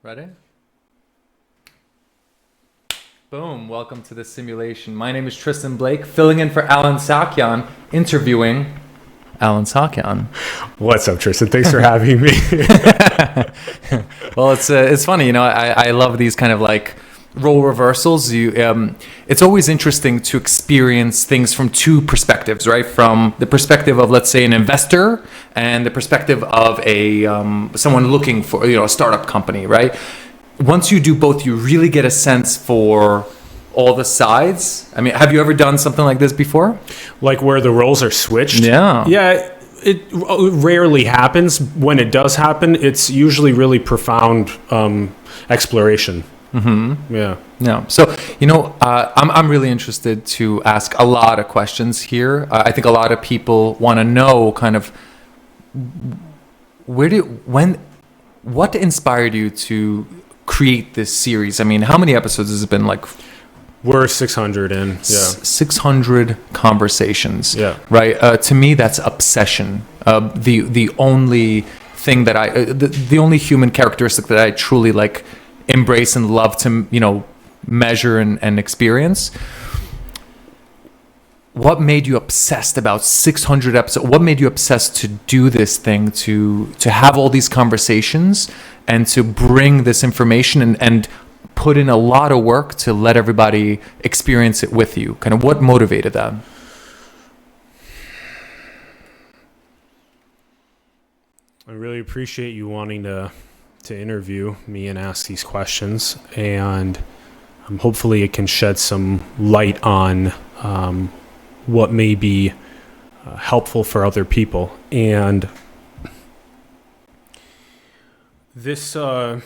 Ready? Boom. Welcome to the simulation. My name is Tristen Blake, filling in for Saakyan, interviewing Saakyan. What's up, Tristen? Thanks for having me. Well, it's funny, I love these kind of like role reversals. It's always interesting to experience things from two perspectives, right? From the perspective of, let's say, an investor, and the perspective of a someone looking for a startup company, right? Once you do both, you really get a sense for all the sides. I mean, have you ever done something like this before? Like where the roles are switched? Yeah. Yeah, it rarely happens. When it does happen, it's usually really profound exploration. Mm-hmm. Yeah. So, I'm really interested to ask a lot of questions here. I think a lot of people want to know kind of what inspired you to create this series? I mean, how many episodes has it been? Like, we're 600 in. Yeah. 600 conversations. Yeah. Right. To me, that's obsession. The only thing that the only human characteristic that I truly like embrace and love to measure and experience. What made you obsessed about 600 episodes? What made you obsessed to do this thing, to have all these conversations and to bring this information and put in a lot of work to let everybody experience it with you? Kind of what motivated that? I really appreciate you wanting to interview me and ask these questions, and hopefully it can shed some light on what may be helpful for other people. And this a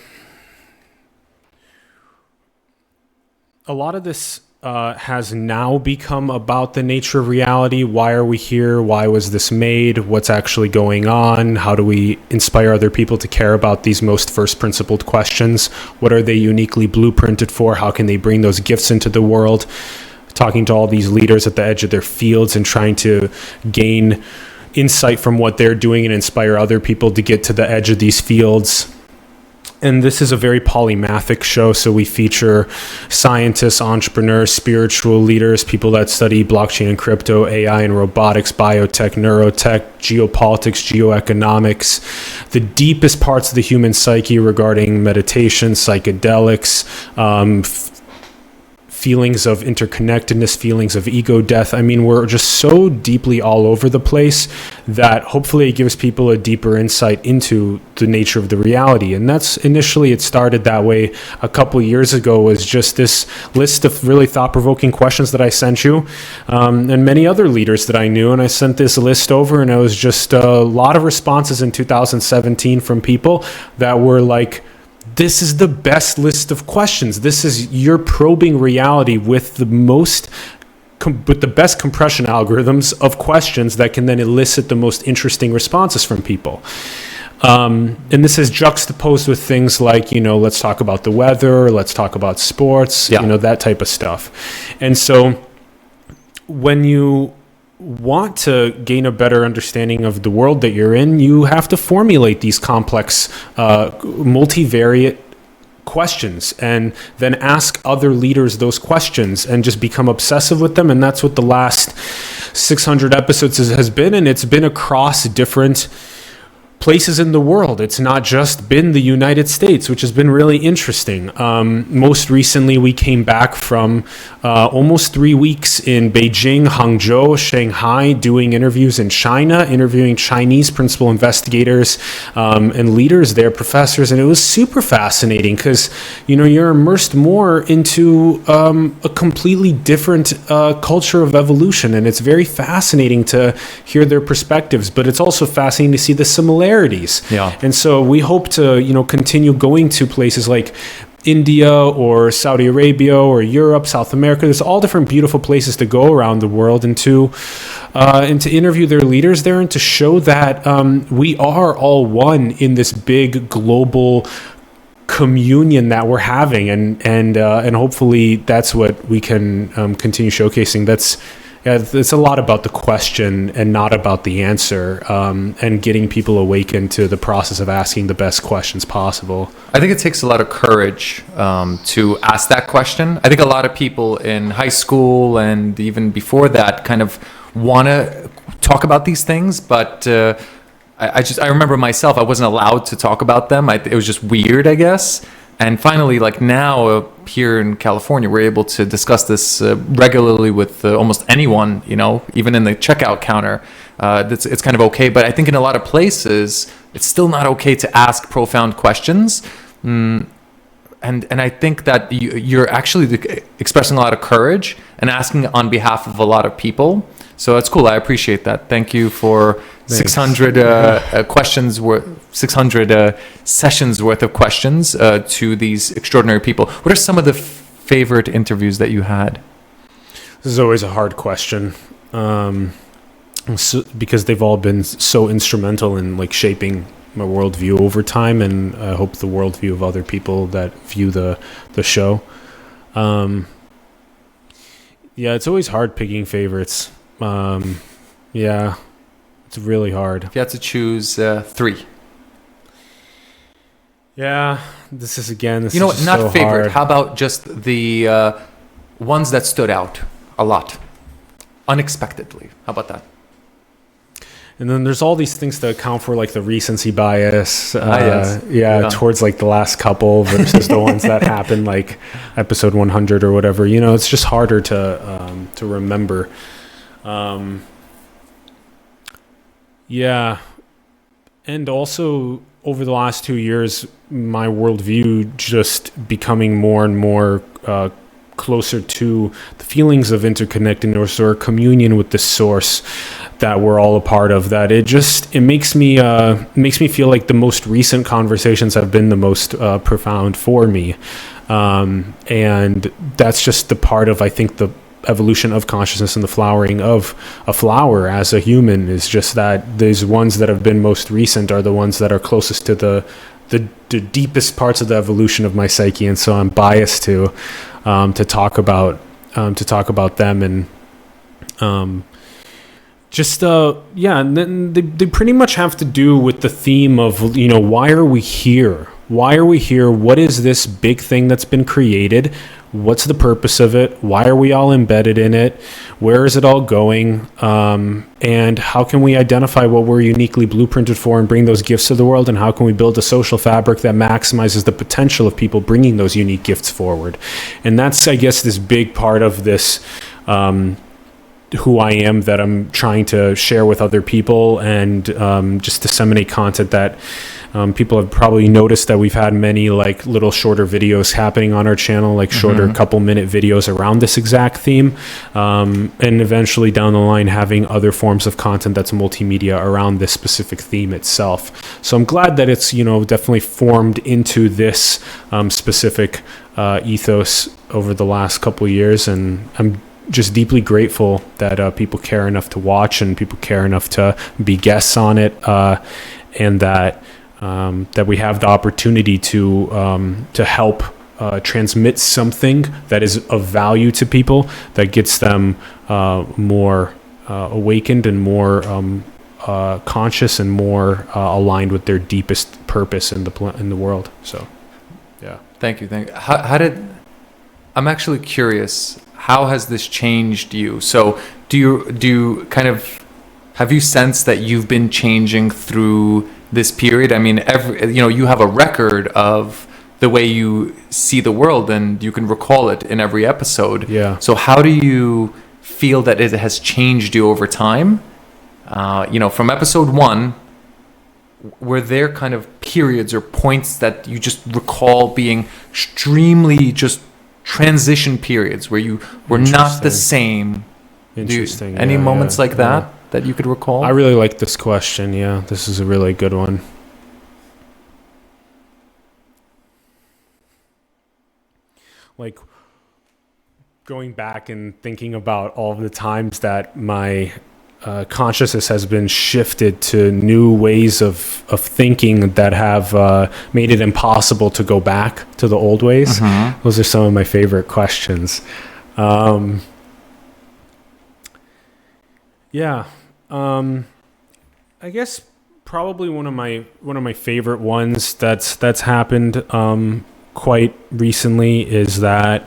lot of this has now become about the nature of reality. Why are we here? Why was this made? What's actually going on? How do we inspire other people to care about these most first principled questions? What are they uniquely blueprinted for? How can they bring those gifts into the world? Talking to all these leaders at the edge of their fields and trying to gain insight from what they're doing and inspire other people to get to the edge of these fields. And this is a very polymathic show, so we feature scientists, entrepreneurs, spiritual leaders, people that study blockchain and crypto, AI and robotics, biotech, neurotech, geopolitics, geoeconomics, the deepest parts of the human psyche regarding meditation, psychedelics, feelings of interconnectedness, feelings of ego death. I mean, we're just so deeply all over the place that hopefully it gives people a deeper insight into the nature of the reality. And that's initially, it started that way a couple years ago, was just this list of really thought-provoking questions that I sent you, and many other leaders that I knew. And I sent this list over, and it was just a lot of responses in 2017 from people that were like, this is the best list of questions. This is, you're probing reality with the best compression algorithms of questions that can then elicit the most interesting responses from people. And this is juxtaposed with things like, let's talk about the weather, let's talk about sports, that type of stuff. And so when you want to gain a better understanding of the world that you're in, you have to formulate these complex, multivariate questions and then ask other leaders those questions and just become obsessive with them. And that's what the last 600 episodes has been. And it's been across different places in the world. It's not just been the United States, which has been really interesting. Most recently, we came back from almost 3 weeks in Beijing, Hangzhou, Shanghai, doing interviews in China, interviewing Chinese principal investigators and leaders there, professors. And it was super fascinating because, you're immersed more into a completely different culture of evolution. And it's very fascinating to hear their perspectives, but it's also fascinating to see the similarities. Yeah. And so we hope to, continue going to places like India or Saudi Arabia or Europe, South America. There's all different beautiful places to go around the world and to interview their leaders there and to show that we are all one in this big global communion that we're having, and hopefully that's what we can continue showcasing. That's Yeah, it's a lot about the question and not about the answer, and getting people awakened to the process of asking the best questions possible. I think it takes a lot of courage to ask that question. I think a lot of people in high school and even before that kind of want to talk about these things, but I remember myself, I wasn't allowed to talk about them. It was just weird, I guess. And finally, like now here in California, we're able to discuss this regularly with almost anyone, you know, even in the checkout counter. It's kind of okay. But I think in a lot of places, it's still not okay to ask profound questions. And I think that you're actually expressing a lot of courage and asking on behalf of a lot of people. So that's cool. I appreciate that. Thank you for 600 questions worth, 600 sessions worth of questions to these extraordinary people. What are some of the favorite interviews that you had? This is always a hard question, because they've all been so instrumental in like shaping my worldview over time, and I hope the worldview of other people that view the show. Yeah, it's always hard picking favorites. Yeah, it's really hard. If you had to choose 3. Yeah, this is you know what? Not so favorite. hard. How about just the ones that stood out a lot, unexpectedly? How about that? And then there's all these things to account for, like the recency bias, Yes. towards like the last couple versus the ones that happened like episode 100 or whatever. You know, it's just harder to remember. Yeah, and also over the last 2 years, my worldview just becoming more and more closer to the feelings of interconnectedness or communion with the source that we're all a part of. That it makes me feel like the most recent conversations have been the most profound for me, and that's just the part of, I think, the evolution of consciousness and the flowering of a flower as a human, is just that these ones that have been most recent are the ones that are closest to the deepest parts of the evolution of my psyche, and so I'm biased to talk about them. And and then they pretty much have to do with the theme of, you know, why are we here? What is this big thing that's been created? What's the purpose of it? Why are we all embedded in it? Where is it all going? And how can we identify what we're uniquely blueprinted for and bring those gifts to the world? And how can we build a social fabric that maximizes the potential of people bringing those unique gifts forward? And that's, I guess, this big part of this, who I am, that I'm trying to share with other people, and just disseminate content that people have probably noticed that we've had many like little shorter videos happening on our channel, like shorter couple minute videos around this exact theme, and eventually down the line having other forms of content that's multimedia around this specific theme itself. So I'm glad that it's, you know, definitely formed into this specific ethos over the last couple of years, and I'm just deeply grateful that people care enough to watch and people care enough to be guests on it, and that we have the opportunity to help transmit something that is of value to people, that gets them more awakened and more conscious and more aligned with their deepest purpose in the world. So, yeah. Thank you. I'm actually curious. How has this changed you? So do you kind of, have you sensed that you've been changing through this period? I mean, you have a record of the way you see the world, and you can recall it in every episode. Yeah. So how do you feel that it has changed you over time? From episode 1, were there kind of periods or points that you just recall being extremely just transition periods where you were not the same? Interesting. Any moments like that you could recall? I really like this question. Yeah, this is a really good one. Like going back and thinking about all of the times that my consciousness has been shifted to new ways of thinking that have made it impossible to go back to the old ways. Those are some of my favorite questions. Yeah. I guess probably one of my favorite ones that's happened quite recently is that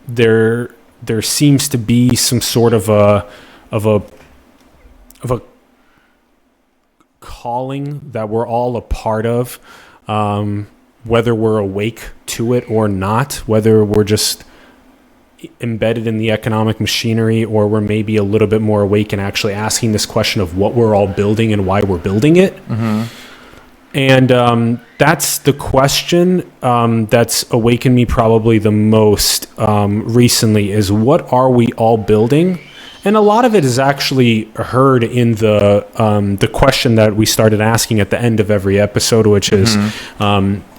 there seems to be some sort of a calling that we're all a part of, whether we're awake to it or not, whether we're just embedded in the economic machinery, or we're maybe a little bit more awake and actually asking this question of what we're all building and why we're building it. Mm-hmm. And that's the question that's awakened me probably the most recently, is what are we all building? And a lot of it is actually heard in the question that we started asking at the end of every episode, which is,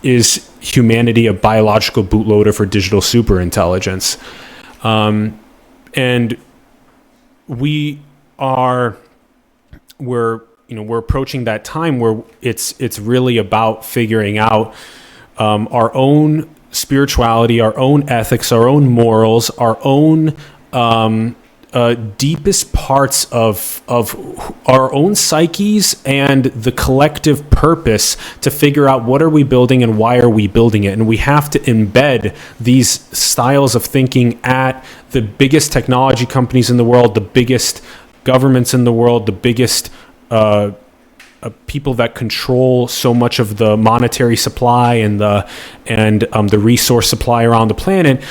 is humanity a biological bootloader for digital superintelligence? And we're approaching that time where it's really about figuring out our own spirituality, our own ethics, our own morals, our own deepest parts of our own psyches and the collective purpose to figure out what are we building and why are we building it. And we have to embed these styles of thinking at the biggest technology companies in the world, the biggest governments in the world, the biggest people that control so much of the monetary supply and the resource supply around the planet,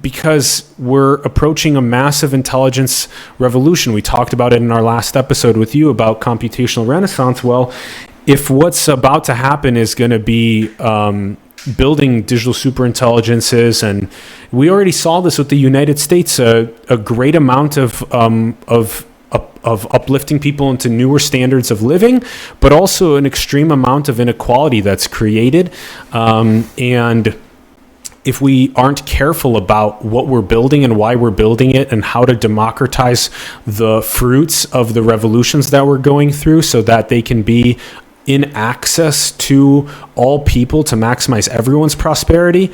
because we're approaching a massive intelligence revolution. We talked about it in our last episode with you about computational renaissance. Well, if what's about to happen is going to be building digital superintelligences, and we already saw this with the United States, a great amount of uplifting people into newer standards of living, but also an extreme amount of inequality that's created. And if we aren't careful about what we're building and why we're building it and how to democratize the fruits of the revolutions that we're going through so that they can be in access to all people to maximize everyone's prosperity,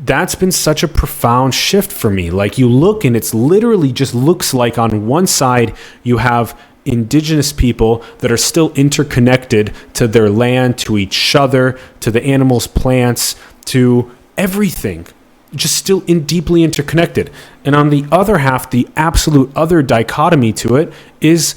that's been such a profound shift for me. Like, you look and it's literally just looks like on one side you have indigenous people that are still interconnected to their land, to each other, to the animals, plants, to everything, just still deeply interconnected. And on the other half, the absolute other dichotomy to it is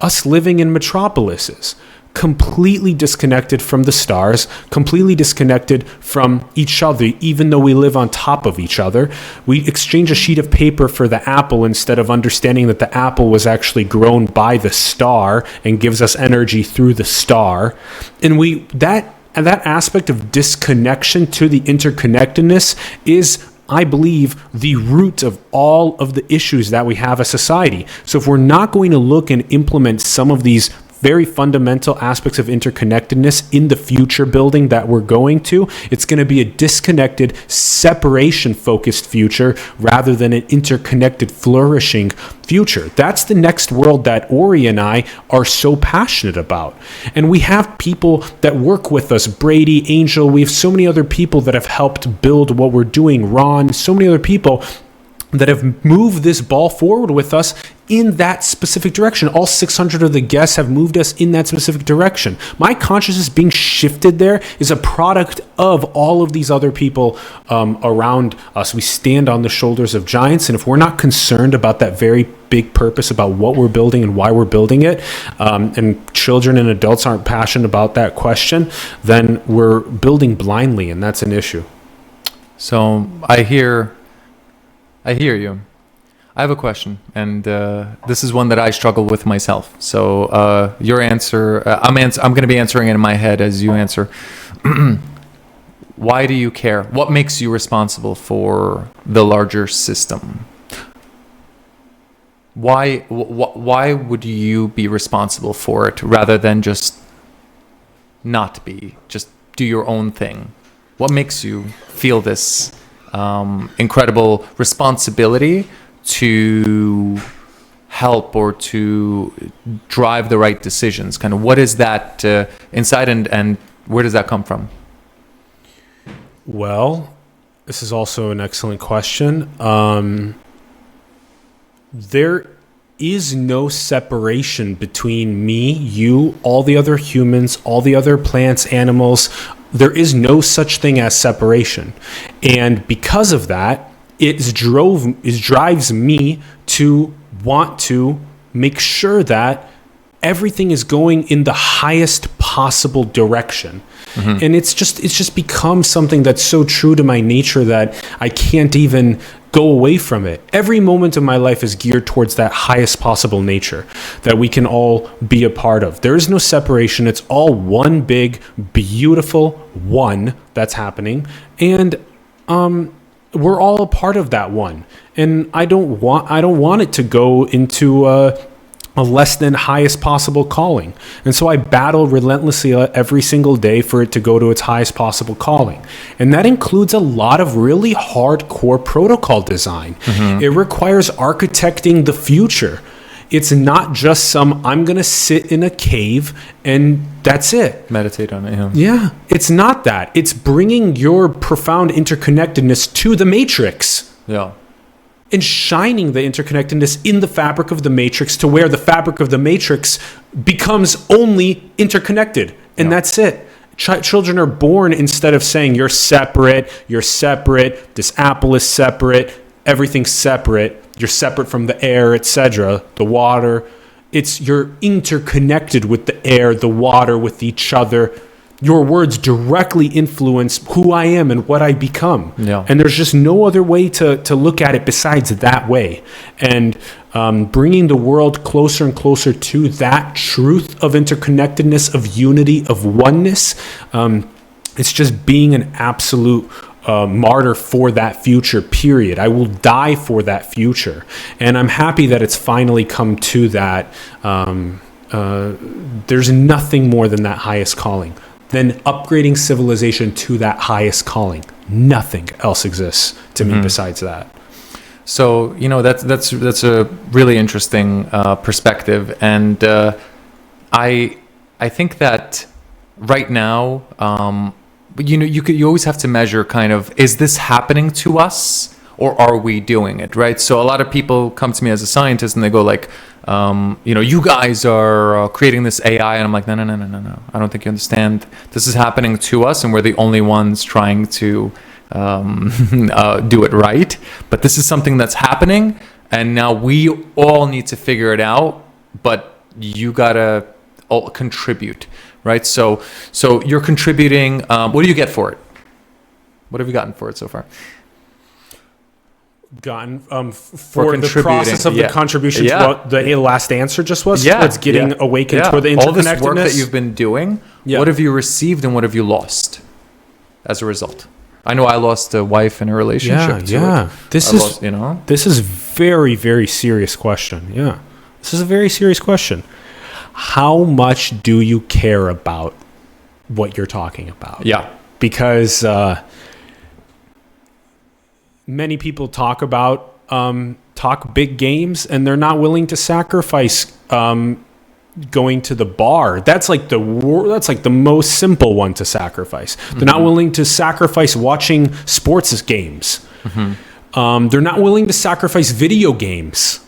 us living in metropolises, completely disconnected from the stars, completely disconnected from each other, even though we live on top of each other. We exchange a sheet of paper for the apple instead of understanding that the apple was actually grown by the star and gives us energy through the star. And that aspect of disconnection to the interconnectedness is, I believe, the root of all of the issues that we have as society. So if we're not going to look and implement some of these very fundamental aspects of interconnectedness in the future building that we're going to, it's going to be a disconnected, separation-focused future rather than an interconnected, flourishing future. That's the next world that Ori and I are so passionate about. And we have people that work with us, Brady, Angel, we have so many other people that have helped build what we're doing, Ron, so many other people that have moved this ball forward with us in that specific direction. All 600 of the guests have moved us in that specific direction. My consciousness being shifted there is a product of all of these other people around us. We stand on the shoulders of giants, and if we're not concerned about that very big purpose about what we're building and why we're building it, and children and adults aren't passionate about that question, then we're building blindly, and that's an issue. So I hear you. I have a question, and this is one that I struggle with myself. So your answer, I'm going to be answering it in my head as you answer. Why do you care? What makes you responsible for the larger system? Why would you be responsible for it rather than just not be? Just do your own thing. What makes you feel this incredible responsibility to help or to drive the right decisions? Kind of what is that inside, and where does that come from? Well, this is also an excellent question. there is no separation between me, you, all the other humans, all the other plants, animals. There is no such thing as separation. And because of that, it drives me to want to make sure that everything is going in the highest possible direction. Mm-hmm. And it's just become something that's so true to my nature that I can't even go away from it. Every moment of my life is geared towards that highest possible nature that we can all be a part of. There is no separation. It's all one big, beautiful one that's happening. And we're all a part of that one. And I don't want it to go into a less than highest possible calling. And so I battle relentlessly every single day for it to go to its highest possible calling. And that includes a lot of really hardcore protocol design. Mm-hmm. It requires architecting the future. It's not just I'm going to sit in a cave and that's it. Meditate on it. Yeah. Yeah. It's not that. It's bringing your profound interconnectedness to the matrix. Yeah. And shining the interconnectedness in the fabric of the matrix to where the fabric of the matrix becomes only interconnected. And that's it. Children are born instead of saying you're separate, this apple is separate, everything's separate, you're separate from the air, etc., the water. It's you're interconnected with the air, the water, with each other. Your words directly influence who I am and what I become. Yeah. And there's just no other way to look at it besides that way. And bringing the world closer and closer to that truth of interconnectedness, of unity, of oneness, it's just being an absolute martyr for that future, period. I will die for that future. And I'm happy that it's finally come to that. There's nothing more than that highest calling. Then upgrading civilization to that highest calling. Nothing else exists to me besides that. So, that's a really interesting perspective. And I think that right now, you always have to measure kind of, is this happening to us or are we doing it, right? So a lot of people come to me as a scientist and they go like, you guys are creating this AI. And I'm like, no. I don't think you understand. This is happening to us and we're the only ones trying to do it right. But this is something that's happening. And now we all need to figure it out. But you got to all contribute, right? So you're contributing. What do you get for it? What have you gotten for it so far? Gotten for the process of the contribution to what the last answer just was towards getting awakened toward the interconnectedness. All this work that you've been doing, what have you received and what have you lost as a result? I know I lost a wife in a relationship. This is very, very serious question. Yeah, this is a very serious question. How much do you care about what you're talking about? Yeah, because many people talk big games and they're not willing to sacrifice going to the bar. That's like the most simple one to sacrifice. They're not willing to sacrifice watching sports games. They're not willing to sacrifice video games.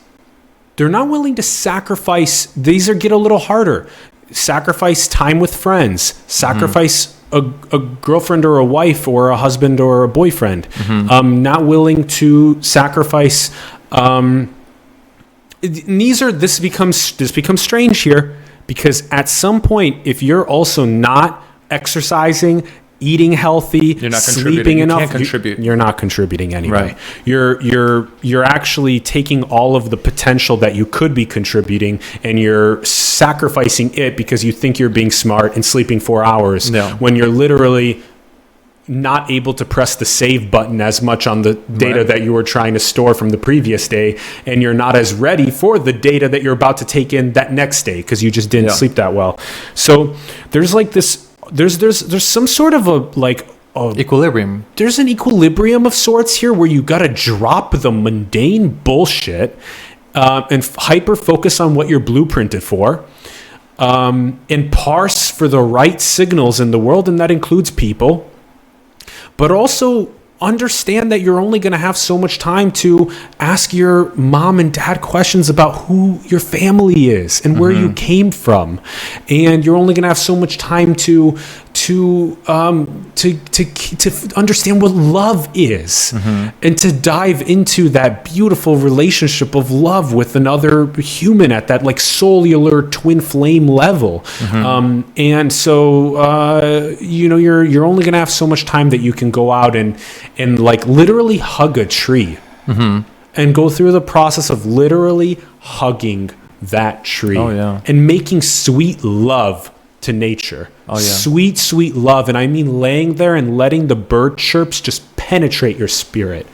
They're not willing to sacrifice, get a little harder. Sacrifice time with friends. Sacrifice a girlfriend or a wife or a husband or a boyfriend. Not willing to sacrifice. This becomes strange here, because at some point, if you're also not exercising, eating healthy, sleeping enough, you're not contributing anyway. Right. You're actually taking all of the potential that you could be contributing and you're sacrificing it because you think you're being smart and sleeping 4 hours when you're literally not able to press the save button as much on the data that you were trying to store from the previous day, and you're not as ready for the data that you're about to take in that next day because you just didn't sleep that well. So there's like this. There's some sort of a equilibrium. There's an equilibrium of sorts here where you got to drop the mundane bullshit and hyper focus on what you're blueprinted for, and parse for the right signals in the world, and that includes people, but also understand that you're only going to have so much time to ask your mom and dad questions about who your family is and where you came from, and you're only going to have so much time to understand what love is, and to dive into that beautiful relationship of love with another human at that like cellular twin flame level. And so you're only going to have so much time that you can go out and like literally hug a tree, and go through the process of literally hugging that tree, and making sweet love to nature. Sweet, sweet love. And I mean laying there and letting the bird chirps just penetrate your spirit,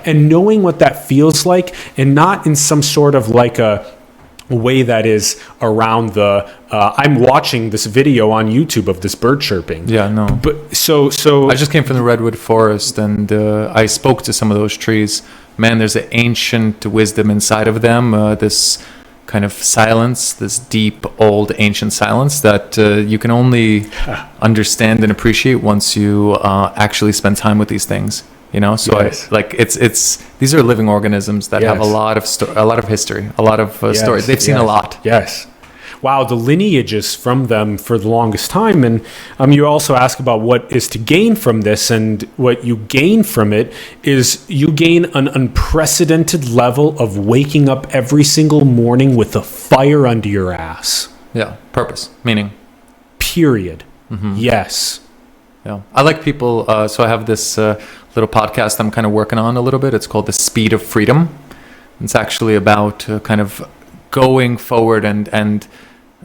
and knowing what that feels like, and not in some sort of like a way that is around the I'm watching this video on YouTube of this bird chirping. But so I just came from the redwood forest, and I spoke to some of those trees. Man, there's an ancient wisdom inside of them, this kind of silence, this deep, old, ancient silence that you can only understand and appreciate once you actually spend time with these things. So it's these are living organisms that have a lot of history, a lot of stories. They've seen a lot. Wow, the lineages from them for the longest time. And you also ask about what is to gain from this, and what you gain from it is you gain an unprecedented level of waking up every single morning with a fire under your ass. Purpose, meaning. Period. Yes. I like people, so I have this little podcast I'm kind of working on a little bit. It's called The Speed of Freedom. It's actually about kind of going forward and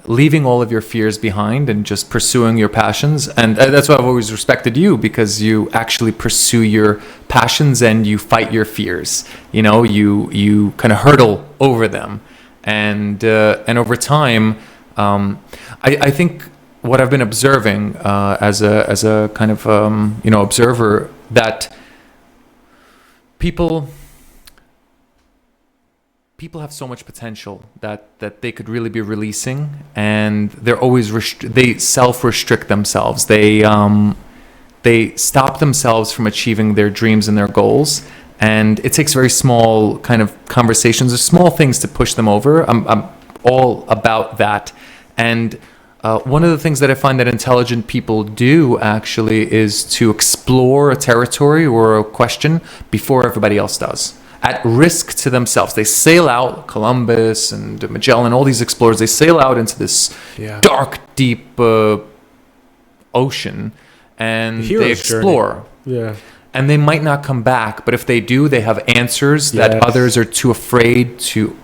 leaving all of your fears behind and just pursuing your passions. And that's why I've always respected you, because you actually pursue your passions and you fight your fears. You kind of hurdle over them, and over time, I think what I've been observing as a kind of observer, that people have so much potential that they could really be releasing, and they're always they self-restrict themselves. They stop themselves from achieving their dreams and their goals, and it takes very small kind of conversations or small things to push them over. I'm all about that. And one of the things that I find that intelligent people do actually is to explore a territory or a question before everybody else does, at risk to themselves. They sail out, Columbus and Magellan, all these explorers, they sail out into this dark, deep ocean, and they explore. And they might not come back, but if they do, they have answers that others are too afraid to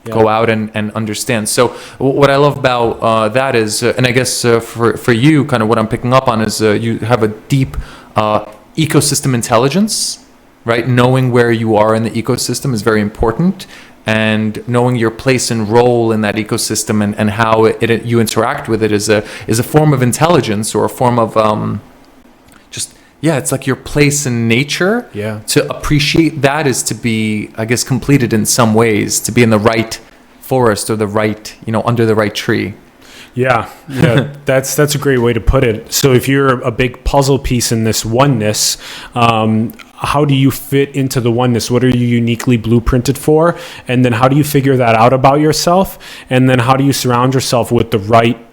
go out and understand. So what I love about that is, and I guess for you, kind of what I'm picking up on is you have a deep ecosystem intelligence, right? Knowing where you are in the ecosystem is very important, and knowing your place and role in that ecosystem and how you interact with it is a form of intelligence, or a form of it's like your place in nature. To appreciate that is to be, I guess, completed in some ways, to be in the right forest or the right, under the right tree. That's a great way to put it. So if you're a big puzzle piece in this oneness, how do you fit into the oneness? What are you uniquely blueprinted for? And then how do you figure that out about yourself? And then how do you surround yourself with the right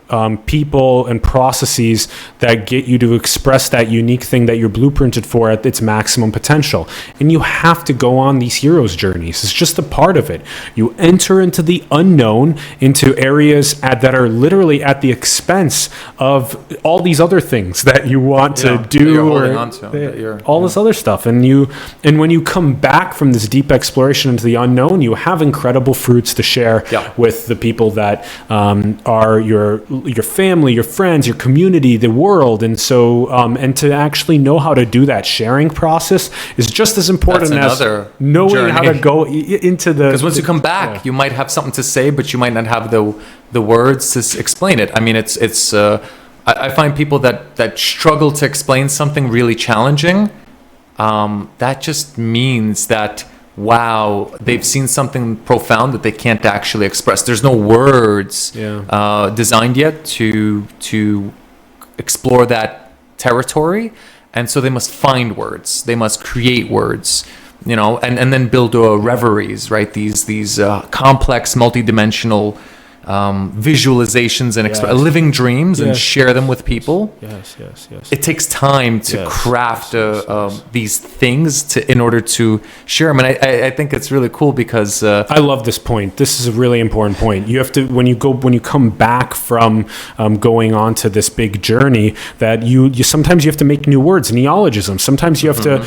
people and processes that get you to express that unique thing that you're blueprinted for at its maximum potential? And you have to go on these hero's journeys. It's just a part of it. You enter into the unknown, into areas that are literally at the expense of all these other things that you want to do, or this other stuff. And when you come back from this deep exploration into the unknown, you have incredible fruits to share with the people that are your family, your friends, your community, the world. And so and to actually know how to do that sharing process is just as important as knowing journey. How to go into the, because once you come back, you might have something to say, but you might not have the words to explain it. I mean, it's I find people that struggle to explain something really challenging. That just means that, wow, they've seen something profound that they can't actually express. There's no words designed yet to explore that territory. and so they must find words, they must create words, and then build reveries, right? These complex, multidimensional visualizations and living dreams, and share them with people. Yes. It takes time to craft these things in order to share them, and I think it's really cool because I love this point. This is a really important point. You have to when you come back from going on to this big journey, that you sometimes you have to make new words, neologisms. Sometimes you have to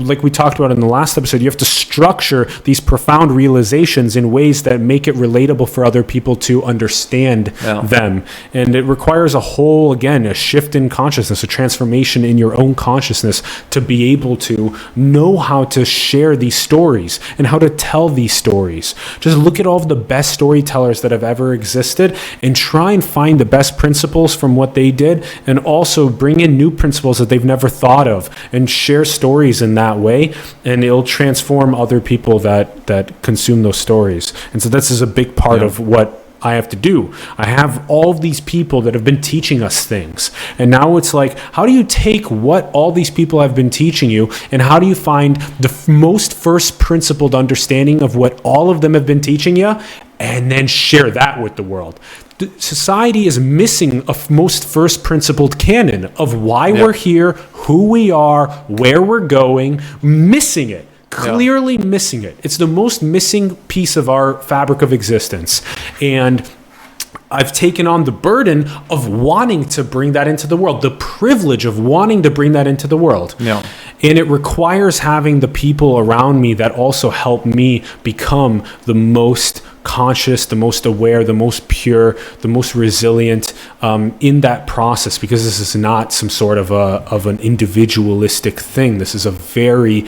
like we talked about in the last episode, you have to structure these profound realizations in ways that make it relatable for other people to understand them. And it requires a shift in consciousness, a transformation in your own consciousness to be able to know how to share these stories and how to tell these stories. Just look at all of the best storytellers that have ever existed and try and find the best principles from what they did, and also bring in new principles that they've never thought of, and share stories in that way, and it'll transform other people that consume those stories. And so this is a big part of what I have to do. I have all of these people that have been teaching us things. And now it's like, how do you take what all these people have been teaching you, and how do you find the most first principled understanding of what all of them have been teaching you, and then share that with the world? Society is missing a most first principled canon of why we're here, who we are, where we're going, missing it. Clearly missing it. It's the most missing piece of our fabric of existence. And I've taken on the burden of wanting to bring that into the world, the privilege of wanting to bring that into the world. Yeah. And it requires having the people around me that also help me become the most conscious, the most aware, the most pure, the most resilient in that process, because this is not some sort of an individualistic thing. This is a very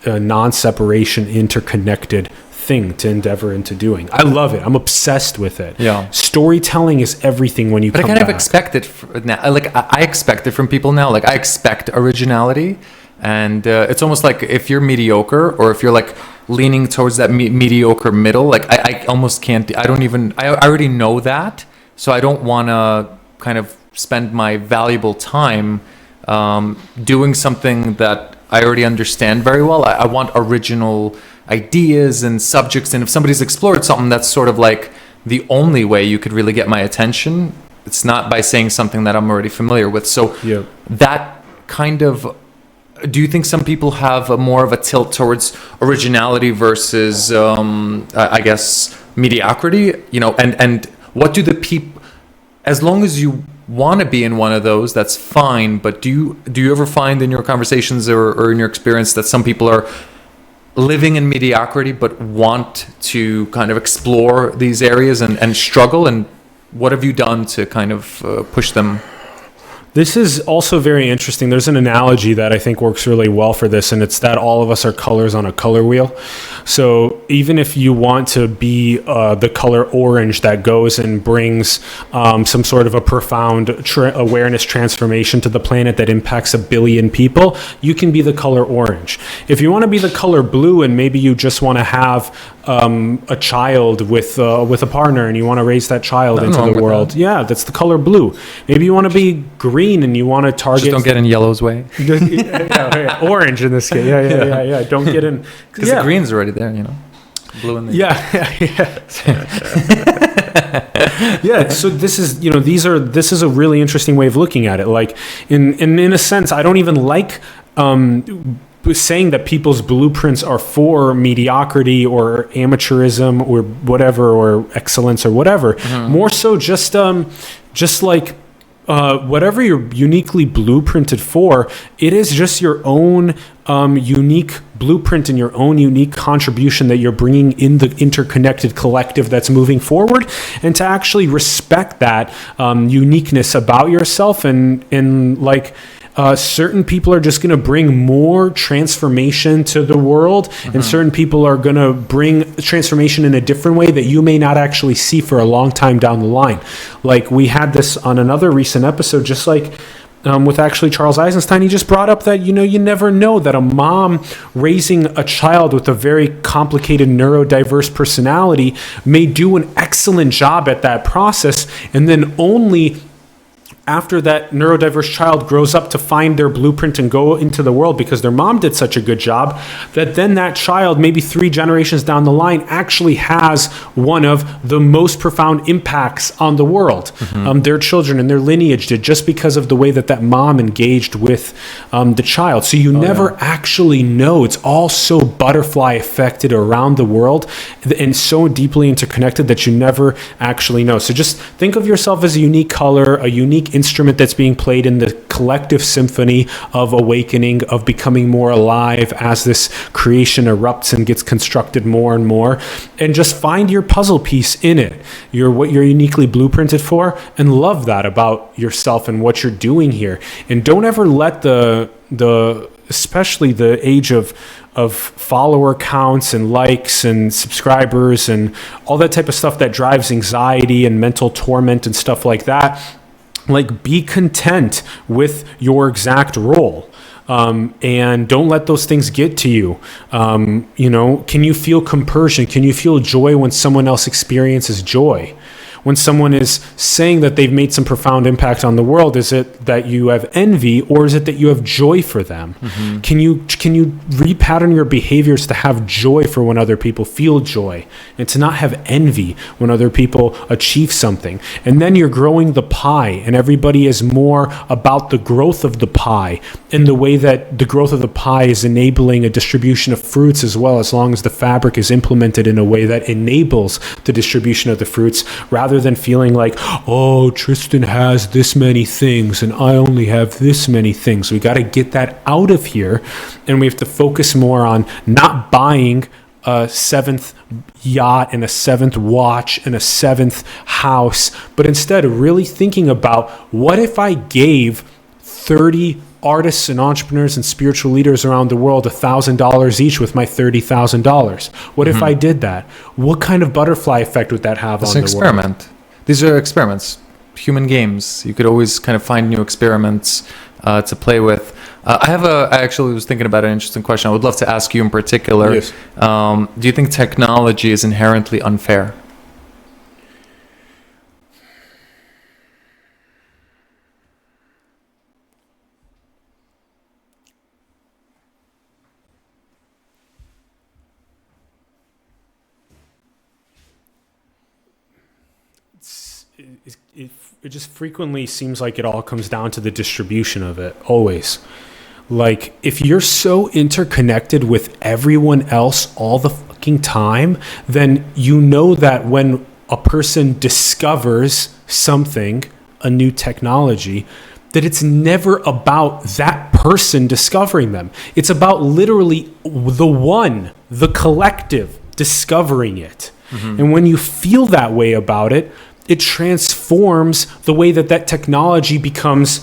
non-separation, interconnected thing to endeavor into doing. I love it. I'm obsessed with it. Yeah. Storytelling is everything when you come back. But I kind of expect it now. Like I expect it from people now. Like I expect originality, and it's almost like if you're mediocre, or if you're like leaning towards that mediocre middle, like I almost can't. I already know that, so I don't want to kind of spend my valuable time doing something that I already understand very well. I want original ideas and subjects, and if somebody's explored something that's sort of like the only way you could really get my attention, it's not by saying something that I'm already familiar with. So that kind of, do you think some people have more of a tilt towards originality versus I guess mediocrity, and what do the people, as long as you want to be in one of those, that's fine, but do you ever find in your conversations or in your experience that some people are living in mediocrity but want to kind of explore these areas and struggle, and what have you done to kind of push them? This is also very interesting. There's an analogy that I think works really well for this, and it's that all of us are colors on a color wheel. So even if you want to be the color orange that goes and brings some sort of a profound awareness transformation to the planet that impacts 1 billion people, you can be the color orange. If you want to be the color blue, and maybe you just want to have a child with a partner, and you want to raise that child into the world, that's the color blue. Maybe you want to be green and you want to target. Just don't get in yellow's way. Orange in this case. Yeah. Don't get in, because the green's already there, blue in there. Yeah. So this is, this is a really interesting way of looking at it. Like in a sense, I don't even like saying that people's blueprints are for mediocrity or amateurism or whatever, or excellence or whatever. Mm-hmm. More so just like whatever you're uniquely blueprinted for, it is just your own unique blueprint and your own unique contribution that you're bringing in the interconnected collective that's moving forward, and to actually respect that uniqueness about yourself, and like certain people are just going to bring more transformation to the world, and certain people are going to bring transformation in a different way that you may not actually see for a long time down the line. Like we had this on another recent episode, just like with actually Charles Eisenstein. He just brought up that, you never know that a mom raising a child with a very complicated neurodiverse personality may do an excellent job at that process, and then only after that neurodiverse child grows up to find their blueprint and go into the world because their mom did such a good job, that then that child, maybe 3 generations down the line, actually has one of the most profound impacts on the world. Their children and their lineage did, just because of the way that that mom engaged with the child. So you never actually know. It's all so butterfly affected around the world and so deeply interconnected that you never actually know. So just think of yourself as a unique color, a unique instrument that's being played in the collective symphony of awakening, of becoming more alive as this creation erupts and gets constructed more and more. And just find your puzzle piece in it. What you're uniquely blueprinted for, and love that about yourself and what you're doing here. And don't ever let especially the age of follower counts and likes and subscribers and all that type of stuff that drives anxiety and mental torment and stuff like that. Like, be content with your exact role. And don't let those things get to you. Can you feel compersion? Can you feel joy when someone else experiences joy? When someone is saying that they've made some profound impact on the world, is it that you have envy, or is it that you have joy for them? Can you repattern your behaviors to have joy for when other people feel joy, and to not have envy when other people achieve something? And then you're growing the pie, and everybody is more about the growth of the pie, in the way that the growth of the pie is enabling a distribution of fruits as well, as long as the fabric is implemented in a way that enables the distribution of the fruits, rather than feeling like, oh, Tristen has this many things and I only have this many things. We got to get that out of here, and we have to focus more on not buying a 7th yacht and a 7th watch and a 7th house, but instead really thinking about, what if I gave 30 artists and entrepreneurs and spiritual leaders around the world $1,000 each with my $30,000? What if I did that? What kind of butterfly effect would that have on the world? It's an experiment. These are experiments, human games. You could always kind of find new experiments to play with. I actually was thinking about an interesting question I would love to ask you in particular. Yes. Do you think technology is inherently unfair? It just frequently seems like it all comes down to the distribution of it, always. Like, if you're so interconnected with everyone else all the fucking time, then you know that when a person discovers something, a new technology, that it's never about that person discovering them. It's about literally the collective discovering it. And when you feel that way about it, it transforms the way that technology becomes,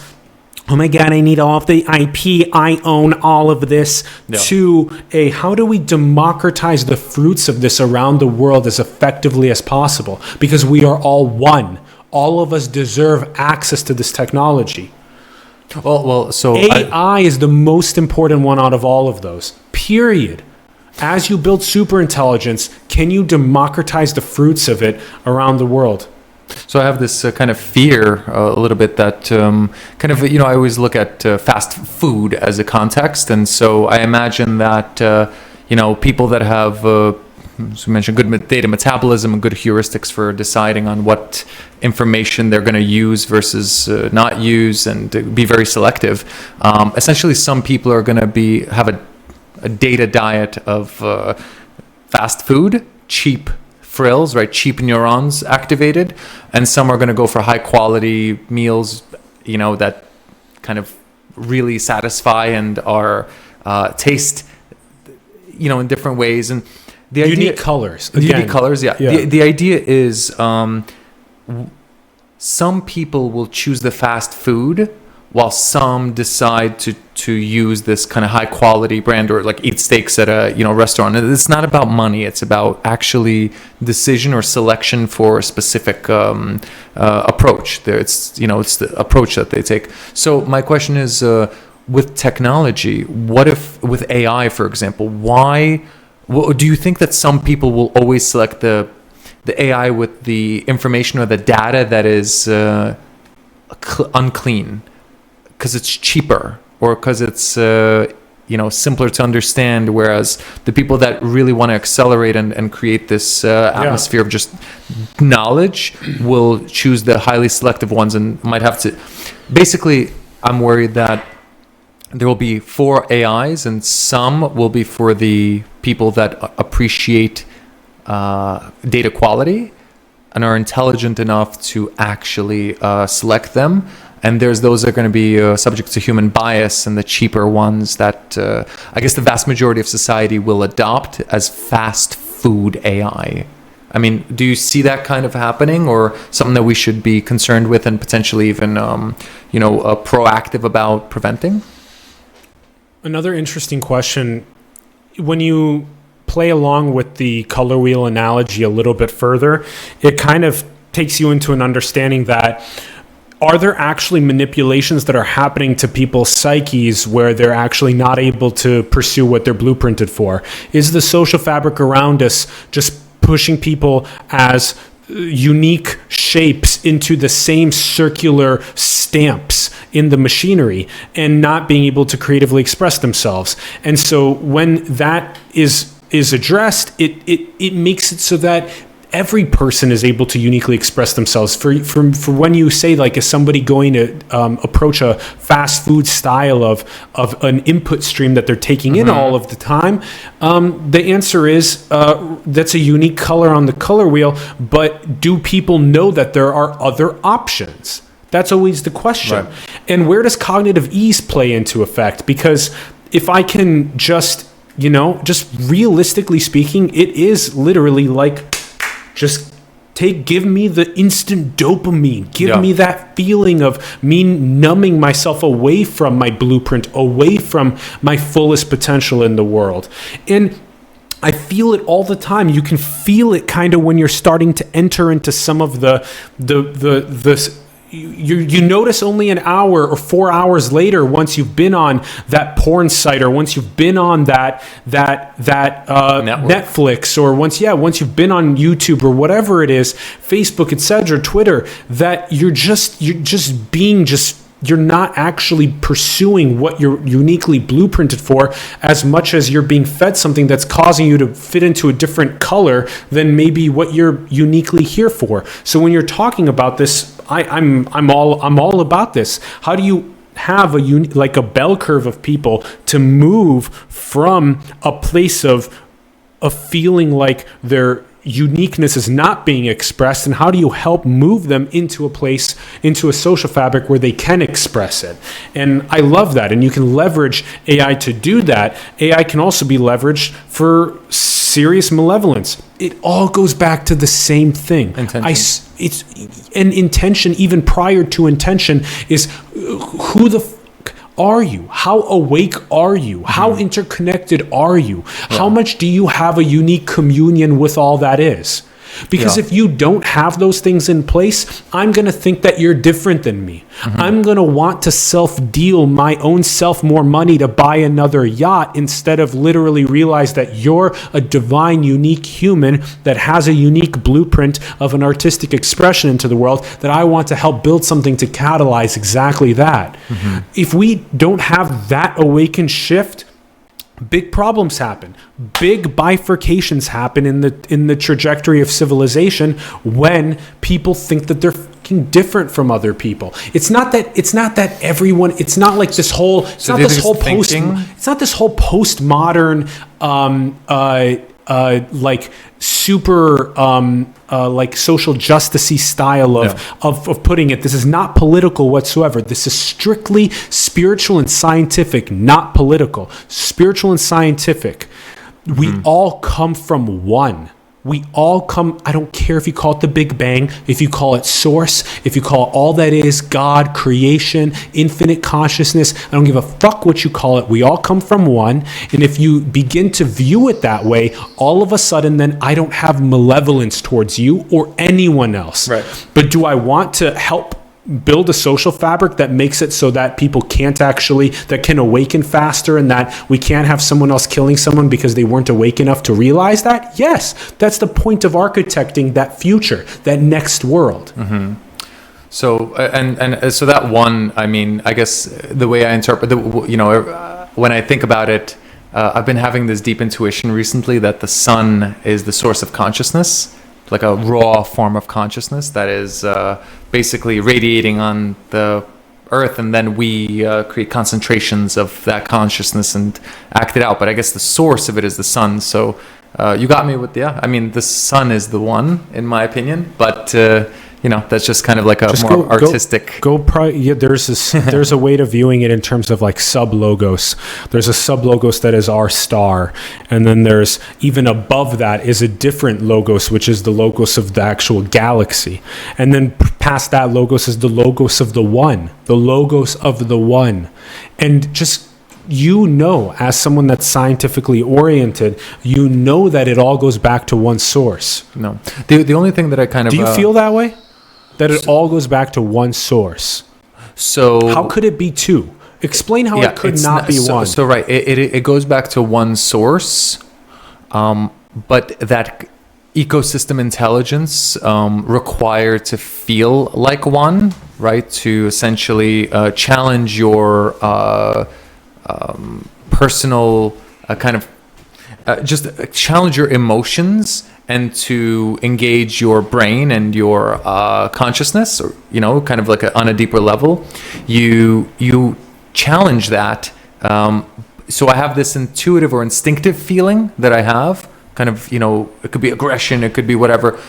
oh my God, I need all of the IP, I own all of this, to how do we democratize the fruits of this around the world as effectively as possible? Because we are all one. All of us deserve access to this technology. So AI is the most important one out of all of those, period. As you build super intelligence, can you democratize the fruits of it around the world? So I have this kind of fear a little bit that I always look at fast food as a context. And so I imagine that, people that have, as we mentioned, good data metabolism and good heuristics for deciding on what information they're going to use versus not use, and be very selective. Essentially, some people are going to have a data diet of fast food, cheap frills, right? Cheap neurons activated, and some are going to go for high quality meals, that kind of really satisfy and are taste, in different ways. And the unique colors. Unique colors, yeah. The idea is some people will choose the fast food, while some decide to use this kind of high quality brand, or like eat steaks at a restaurant. It's not about money. It's about actually decision or selection for a specific approach. It's the approach that they take. So my question is, with technology, what if with AI, for example, do you think that some people will always select the AI with the information or the data that is unclean because it's cheaper or because it's simpler to understand, whereas the people that really want to accelerate and create this atmosphere of just knowledge will choose the highly selective ones and might have to basically, I'm worried that there will be 4 AIs and some will be for the people that appreciate data quality and are intelligent enough to actually select them. And there's those that are going to be subject to human bias, and the cheaper ones that I guess the vast majority of society will adopt as fast food AI. I mean, do you see that kind of happening, or something that we should be concerned with and potentially even, proactive about preventing? Another interesting question. When you play along with the color wheel analogy a little bit further, it kind of takes you into an understanding that are there actually manipulations that are happening to people's psyches where they're actually not able to pursue what they're blueprinted for? Is the social fabric around us just pushing people as unique shapes into the same circular stamps in the machinery and not being able to creatively express themselves? And so when that is addressed, it makes it so that every person is able to uniquely express themselves. For when you say, like, is somebody going to approach a fast food style of an input stream that they're taking in all of the time, the answer is that's a unique color on the color wheel, but do people know that there are other options? That's always the question. Right. And where does cognitive ease play into effect? Because if I can just realistically speaking, it is literally like, just give me the instant dopamine. Give me that feeling of me numbing myself away from my blueprint, away from my fullest potential in the world. And I feel it all the time. You can feel it kind of when you're starting to enter into some of the you notice only an hour or 4 hours later, once you've been on that porn site, or once you've been on that Netflix, or once you've been on YouTube or whatever it is, Facebook, etc., Twitter, that you're not actually pursuing what you're uniquely blueprinted for, as much as you're being fed something that's causing you to fit into a different color than maybe what you're uniquely here for. So when you're talking about this, I'm all about this. How do you have a bell curve of people to move from a place of feeling like their uniqueness is not being expressed, and how do you help move them into a social fabric where they can express it? And I love that. And you can leverage AI to do that. AI can also be leveraged for serious malevolence. It all goes back to the same thing. Intention, even prior to intention, is who the are you? How awake are you? How interconnected are you? How much do you have a unique communion with all that is? Because if you don't have those things in place, I'm going to think that you're different than me. I'm going to want to self-deal my own self more money to buy another yacht, instead of literally realize that you're a divine, unique human that has a unique blueprint of an artistic expression into the world, that I want to help build something to catalyze exactly that. If we don't have that awakened shift, big problems happen. Big bifurcations happen in the trajectory of civilization when people think that they're fucking different from other people. It's not that everyone. It's not like this whole. It's not this whole postmodern like super like social justicey style of putting it. This is not political whatsoever. This is strictly spiritual and scientific, not political. Spiritual and scientific. We all come from one. We all come, I don't care if you call it the Big Bang, if you call it source, if you call it all that is, God, creation, infinite consciousness, I don't give a fuck what you call it. We all come from one. And if you begin to view it that way, all of a sudden then I don't have malevolence towards you or anyone else. Right. But do I want to help build a social fabric that makes it so that people that can awaken faster, and that we can't have someone else killing someone because they weren't awake enough to realize that? Yes, that's the point of architecting that future, that next world. So so that one, I mean, I guess the way I interpret when I think about it, I've been having this deep intuition recently that the sun is the source of consciousness, like a raw form of consciousness that is basically radiating on the earth, and then we create concentrations of that consciousness and act it out. But I guess the source of it is the sun. So you got me with, I mean, the sun is the one, in my opinion, but that's just kind of like a more artistic. There's a way to viewing it in terms of like sub logos. There's a sub logos that is our star, and then there's even above that is a different logos, which is the logos of the actual galaxy, and then past that logos is the logos of the one, and just. As someone that's scientifically oriented, that it all goes back to one source. No, the only thing that I kind of do you feel that way, that it all goes back to one source? So how could it be two? Explain how it could not be one. So right, it goes back to one source, but that ecosystem intelligence required to feel like one, right? To essentially challenge your personal kind of just challenge your emotions and to engage your brain and your consciousness, or kind of like on a deeper level, you challenge that. So I have this intuitive or instinctive feeling that I have, kind of, it could be aggression, it could be whatever.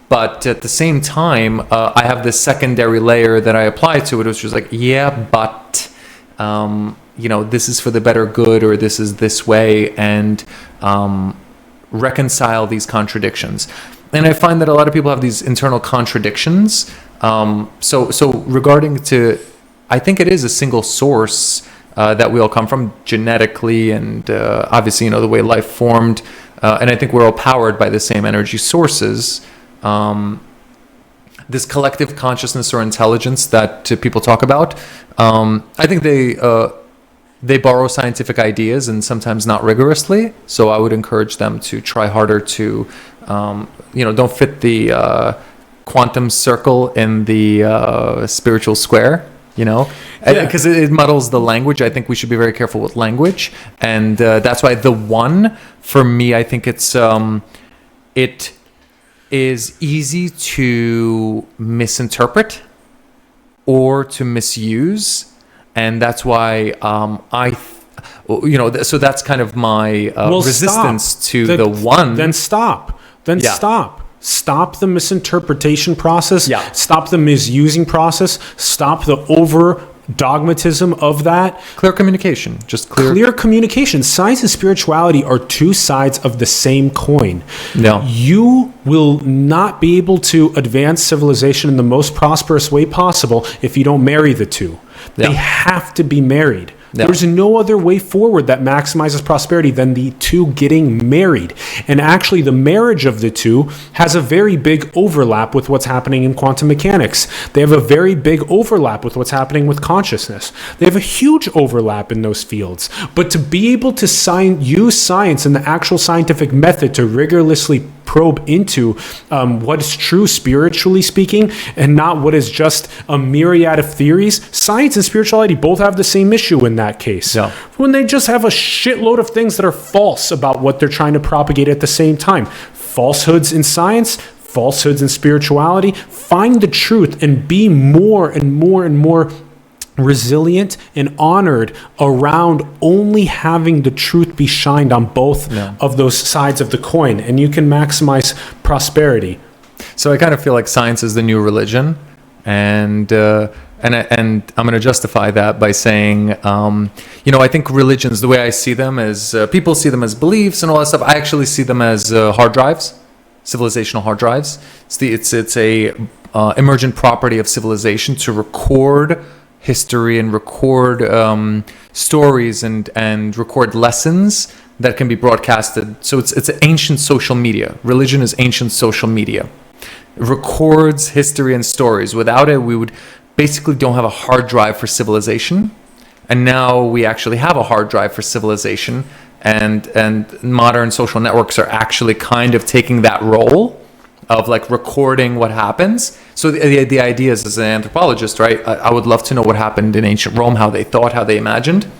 But at the same time, I have this secondary layer that I apply to it, which is like, but this is for the better good, or this is this way, and reconcile these contradictions. And I find that a lot of people have these internal contradictions. So regarding to, I think it is a single source that we all come from genetically, and obviously, the way life formed. And I think we're all powered by the same energy sources. This collective consciousness or intelligence that people talk about, I think they borrow scientific ideas, and sometimes not rigorously. So I would encourage them to try harder to, don't fit the quantum circle in the spiritual square, because it muddles the language. I think we should be very careful with language. And that's why the one, for me, I think it is easy to misinterpret or to misuse. And that's why so that's kind of my resistance to the one. Then stop. Stop the misinterpretation process. Yeah. Stop the misusing process. Stop the over dogmatism of that. Clear communication. Just clear communication. Science and spirituality are two sides of the same coin. No. You will not be able to advance civilization in the most prosperous way possible if you don't marry the two. Yeah. They have to be married. Yeah. There's no other way forward that maximizes prosperity than the two getting married. And actually, the marriage of the two has a very big overlap with what's happening in quantum mechanics. They have a very big overlap with what's happening with consciousness. They have a huge overlap in those fields. But to be able to use science and the actual scientific method to rigorously probe into what is true spiritually speaking, and not what is just a myriad of theories. Science and spirituality both have the same issue in that case. Yeah. When they just have a shitload of things that are false about what they're trying to propagate at the same time. Falsehoods in science, falsehoods in spirituality. Find the truth and be more and more and more resilient and honored around only having the truth be shined on both of those sides of the coin, and you can maximize prosperity. So I kind of feel like science is the new religion, and I'm going to justify that by saying, I think religions, the way I see them is people see them as beliefs and all that stuff. I actually see them as hard drives, civilizational hard drives. It's a emergent property of civilization to record history and record stories and record lessons that can be broadcasted. So it's ancient social media. Religion is ancient social media. It records history and stories. Without it, we would basically don't have a hard drive for civilization. And now we actually have a hard drive for civilization, and modern social networks are actually kind of taking that role. of like recording what happens. So the idea is, as an anthropologist, right, I would love to know what happened in ancient Rome, how they thought, how they imagined.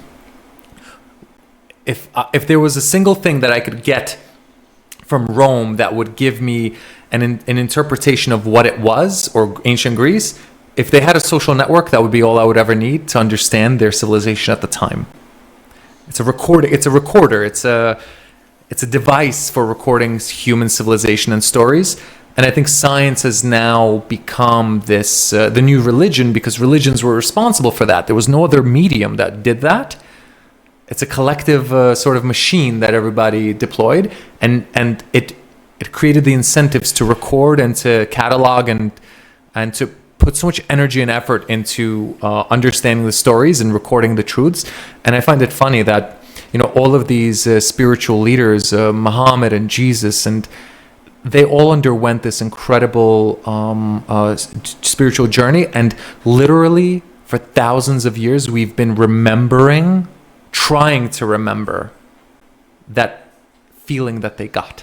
If there was a single thing that I could get from Rome that would give me an interpretation of what it was, or ancient Greece, if they had a social network, that would be all I would ever need to understand their civilization at the time. It's a recorder. It's a device for recording human civilization and stories. And I think science has now become this the new religion, because religions were responsible for that. There was no other medium that did that. It's a collective sort of machine that everybody deployed, and it created the incentives to record and to catalog and to put so much energy and effort into understanding the stories and recording the truths. And I find it funny that, you know, all of these spiritual leaders, Muhammad and Jesus, and they all underwent this incredible spiritual journey, and literally for thousands of years we've been trying to remember that feeling that they got,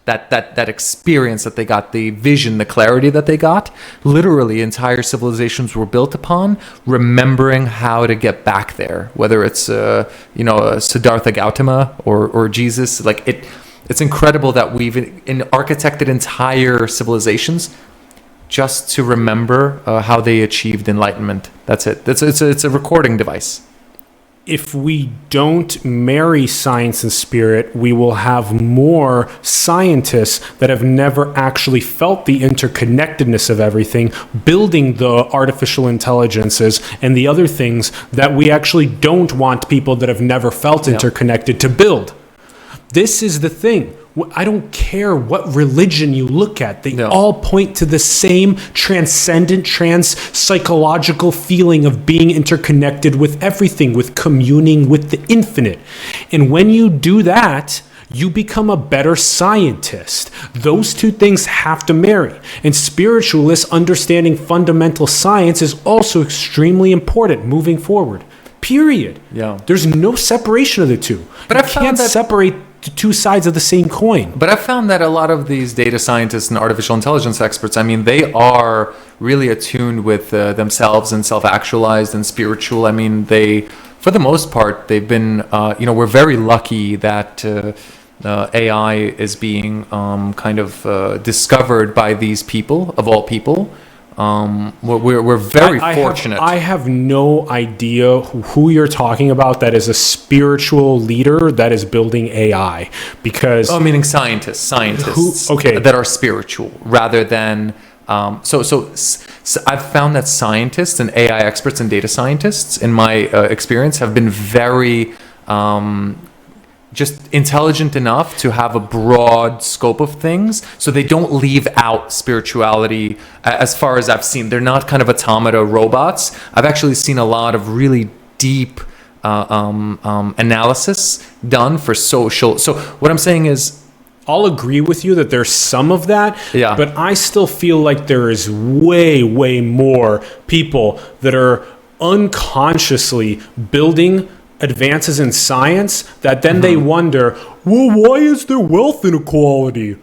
that experience that they got, the vision, the clarity that they got. Literally entire civilizations were built upon remembering how to get back there, whether it's Siddhartha Gautama or Jesus. Like it's incredible that we've architected entire civilizations just to remember how they achieved enlightenment. That's it. It's a recording device. If we don't marry science and spirit, we will have more scientists that have never actually felt the interconnectedness of everything, building the artificial intelligences and the other things that we actually don't want people that have never felt interconnected to build. This is the thing. I don't care what religion you look at. They all point to the same transcendent, psychological feeling of being interconnected with everything, with communing with the infinite. And when you do that, you become a better scientist. Those two things have to marry. And spiritualists understanding fundamental science is also extremely important moving forward. Period. Yeah. There's no separation of the two. But I can't separate the two sides of the same coin. But I've found that a lot of these data scientists and artificial intelligence experts, I mean, they are really attuned with themselves and self-actualized and spiritual. I mean, for the most part, they've been, we're very lucky that AI is being discovered by these people, of all people. We're very fortunate. I have no idea who you're talking about that is a spiritual leader that is building AI, because meaning scientists that are spiritual rather than so I've found that scientists and AI experts and data scientists, in my experience, have been very just intelligent enough to have a broad scope of things, so they don't leave out spirituality. As far as I've seen, they're not kind of automata robots. I've actually seen a lot of really deep analysis done for social. So what I'm saying is, I'll agree with you that there's some of that, but I still feel like there is way, way more people that are unconsciously building advances in science that then they wonder, well, why is there wealth inequality?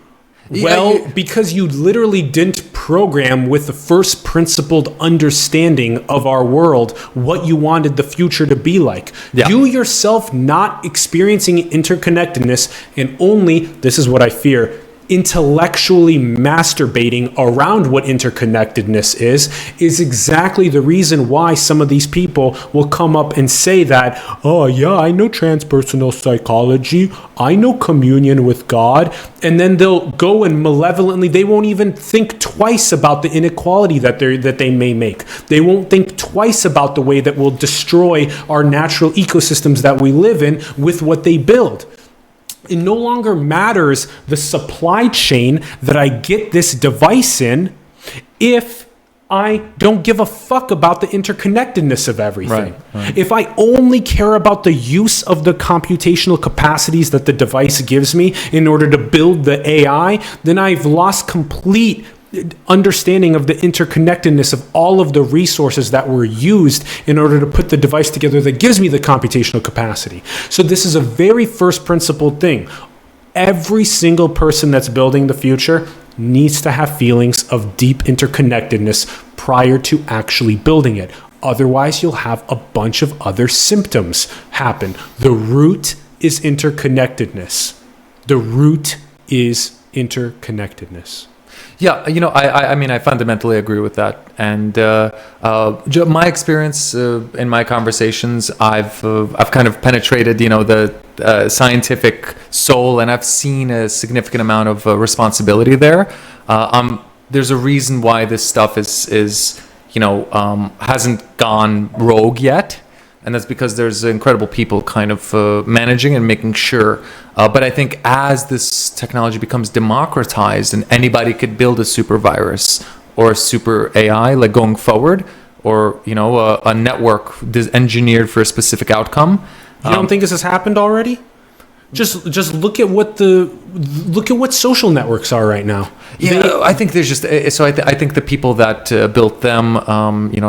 Well, because you literally didn't program with the first principled understanding of our world what you wanted the future to be like. You yourself not experiencing interconnectedness and only, this is what I fear, intellectually masturbating around what interconnectedness is exactly the reason why some of these people will come up and say that, oh yeah, I know transpersonal psychology, I know communion with God, and then they'll go and malevolently, they won't even think twice about the inequality that they may make. They won't think twice about the way that will destroy our natural ecosystems that we live in with what they build. It no longer matters the supply chain that I get this device in if I don't give a fuck about the interconnectedness of everything. Right. If I only care about the use of the computational capacities that the device gives me in order to build the AI, then I've lost complete understanding of the interconnectedness of all of the resources that were used in order to put the device together that gives me the computational capacity. So this is a very first principle thing. Every single person that's building the future needs to have feelings of deep interconnectedness prior to actually building it. Otherwise, you'll have a bunch of other symptoms happen. The root is interconnectedness. The root is interconnectedness. Yeah, I mean, I fundamentally agree with that. And my experience in my conversations, I've kind of penetrated, the scientific soul, and I've seen a significant amount of responsibility there. There's a reason why this stuff is hasn't gone rogue yet. And that's because there's incredible people kind of managing and making sure. But I think as this technology becomes democratized and anybody could build a super virus or a super AI, like going forward, or a network engineered for a specific outcome. You don't think this has happened already? Just look at what social networks are right now. Yeah, I think there's just I think the people that built them,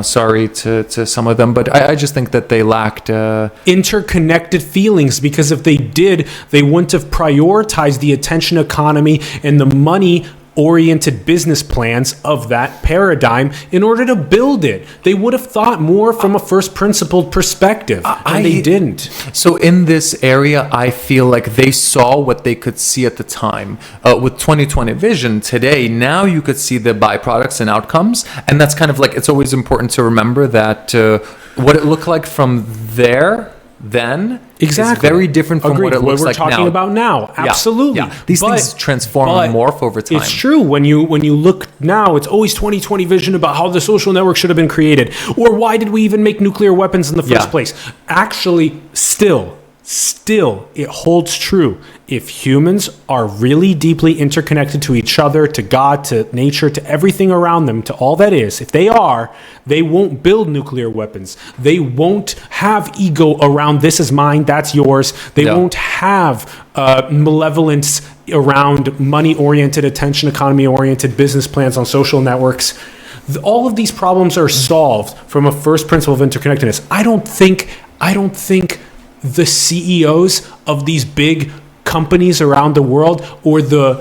sorry to some of them, but I just think that they lacked interconnected feelings, because if they did, they wouldn't have prioritized the attention economy and the money oriented business plans of that paradigm in order to build it. They would have thought more from a first principled perspective, and they didn't. So in this area, I feel like they saw what they could see at the time. With 2020 vision today, now you could see the byproducts and outcomes, and that's kind of like, it's always important to remember that what it looked like from there then exactly is very different from what it looks like now. What we're talking about now, absolutely. Yeah. These things transform and morph over time. It's true. When you look now, it's always 2020 vision about how the social network should have been created, or why did we even make nuclear weapons in the first place? Actually, still, it holds true. If humans are really deeply interconnected to each other, to God, to nature, to everything around them, to all that is, if they are, they won't build nuclear weapons. They won't have ego around this is mine, that's yours. They won't have malevolence around money-oriented, attention economy-oriented business plans on social networks. All of these problems are solved from a first principle of interconnectedness. I don't think the CEOs of these big companies around the world, or the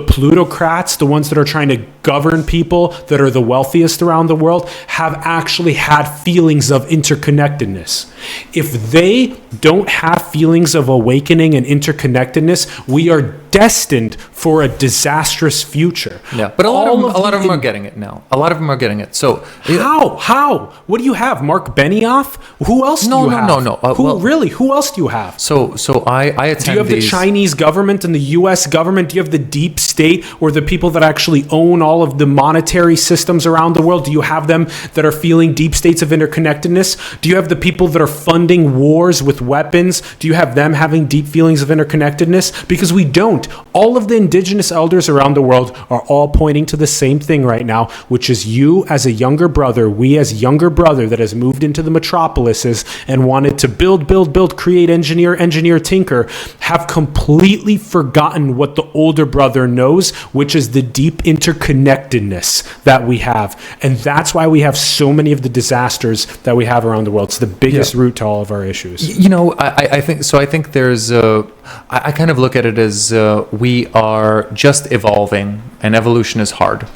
plutocrats, the ones that are trying to govern people that are the wealthiest around the world, have actually had feelings of interconnectedness. If they don't have feelings of awakening and interconnectedness, we are destined for a disastrous future. Yeah, but a lot of them are getting it now. A lot of them are getting it. So how? What do you have? Mark Benioff? Who else do you have? No. Who else do you have? So I attend. Do you have the Chinese government and the U.S. government? Do you have the deep state, or the people that actually own all of the monetary systems around the world? Do you have them that are feeling deep states of interconnectedness? Do you have the people that are funding wars with weapons? Do you have them having deep feelings of interconnectedness? Because we don't. All of the indigenous elders around the world are all pointing to the same thing right now, which is you as a younger brother, we as younger brother that has moved into the metropolises and wanted to build, create, engineer, tinker, have completely forgotten what the older brother knows, which is the deep interconnectedness that we have. And that's why we have so many of the disasters that we have around the world. It's the biggest root to all of our issues. I think so. I think there's I kind of look at it as we are just evolving, and evolution is hard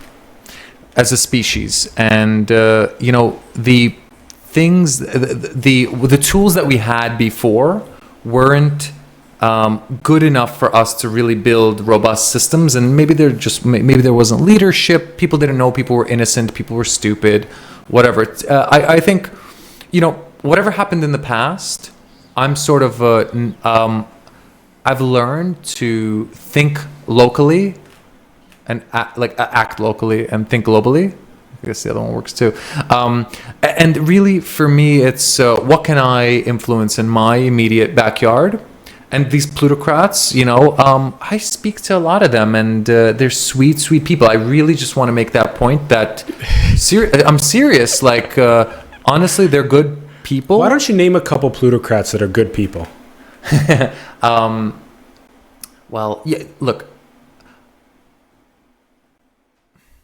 as a species. And the things, the tools that we had before weren't good enough for us to really build robust systems. And maybe there wasn't leadership. People didn't know. People were innocent. People were stupid. Whatever. I think whatever happened in the past, I'm sort of I've learned to think locally and act locally and think globally. I guess the other one works too. And really, for me, it's what can I influence in my immediate backyard? And these plutocrats, I speak to a lot of them, and they're sweet, sweet people. I really just want to make that point that I'm serious. Honestly, they're good people. Why don't you name a couple plutocrats that are good people? Well, yeah, look.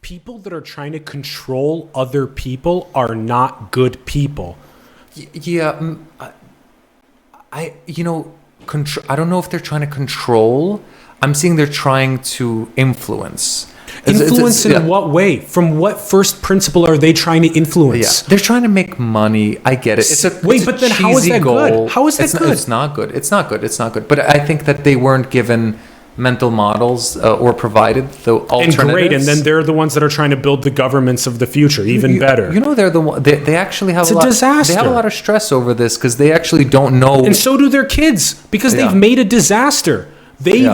People that are trying to control other people are not good people. I don't know if they're trying to control. I'm seeing they're trying to influence. Influence in what way? From what first principle are they trying to influence? They're trying to make money. I get it. But then how is that good? How is that good? It's not good. It's not good. It's not good. But I think that they weren't given mental models or provided the alternatives. And great, and then they're the ones that are trying to build the governments of the future, even better. You know, they're the one. They actually have a disaster. They have a lot of stress over this because they actually don't know. And so do their kids because they've made a disaster. They've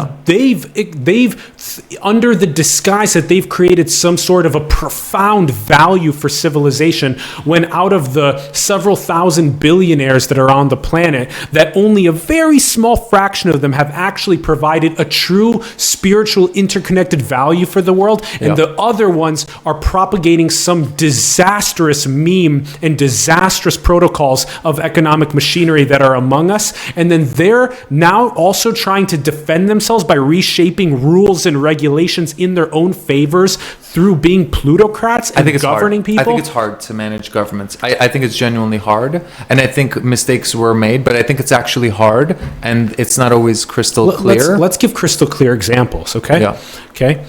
under the disguise that they've created some sort of a profound value for civilization, when out of the several thousand billionaires that are on the planet, that only a very small fraction of them have actually provided a true spiritual interconnected value for the world, and the other ones are propagating some disastrous meme and disastrous protocols of economic machinery that are among us, and then they're now also trying to defend themselves by reshaping rules and regulations in their own favors through being plutocrats and governing people. I think it's hard to manage governments. I think it's genuinely hard, and I think mistakes were made, but I think it's actually hard, and it's not always crystal clear. Let's give crystal clear examples, okay? Yeah. Okay.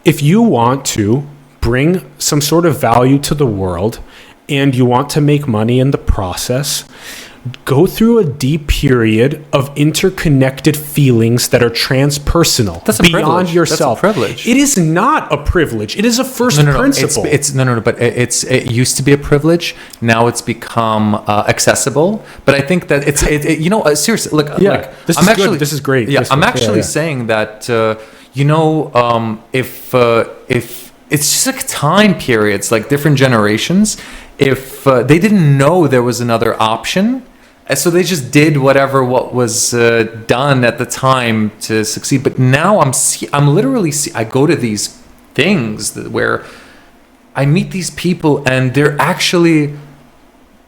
If you want to bring some sort of value to the world and you want to make money in the process, go through a deep period of interconnected feelings that are transpersonal. That's a beyond privilege. yourself. That's a privilege. It is not a privilege. It is a first principle. But it used to be a privilege. Now it's become accessible. But I think that seriously, look, this is great. Yeah, I'm actually saying that if it's just like time periods, like different generations, if they didn't know there was another option, so they just did what was done at the time to succeed. But now I'm literally I go to these things where I meet these people and they're actually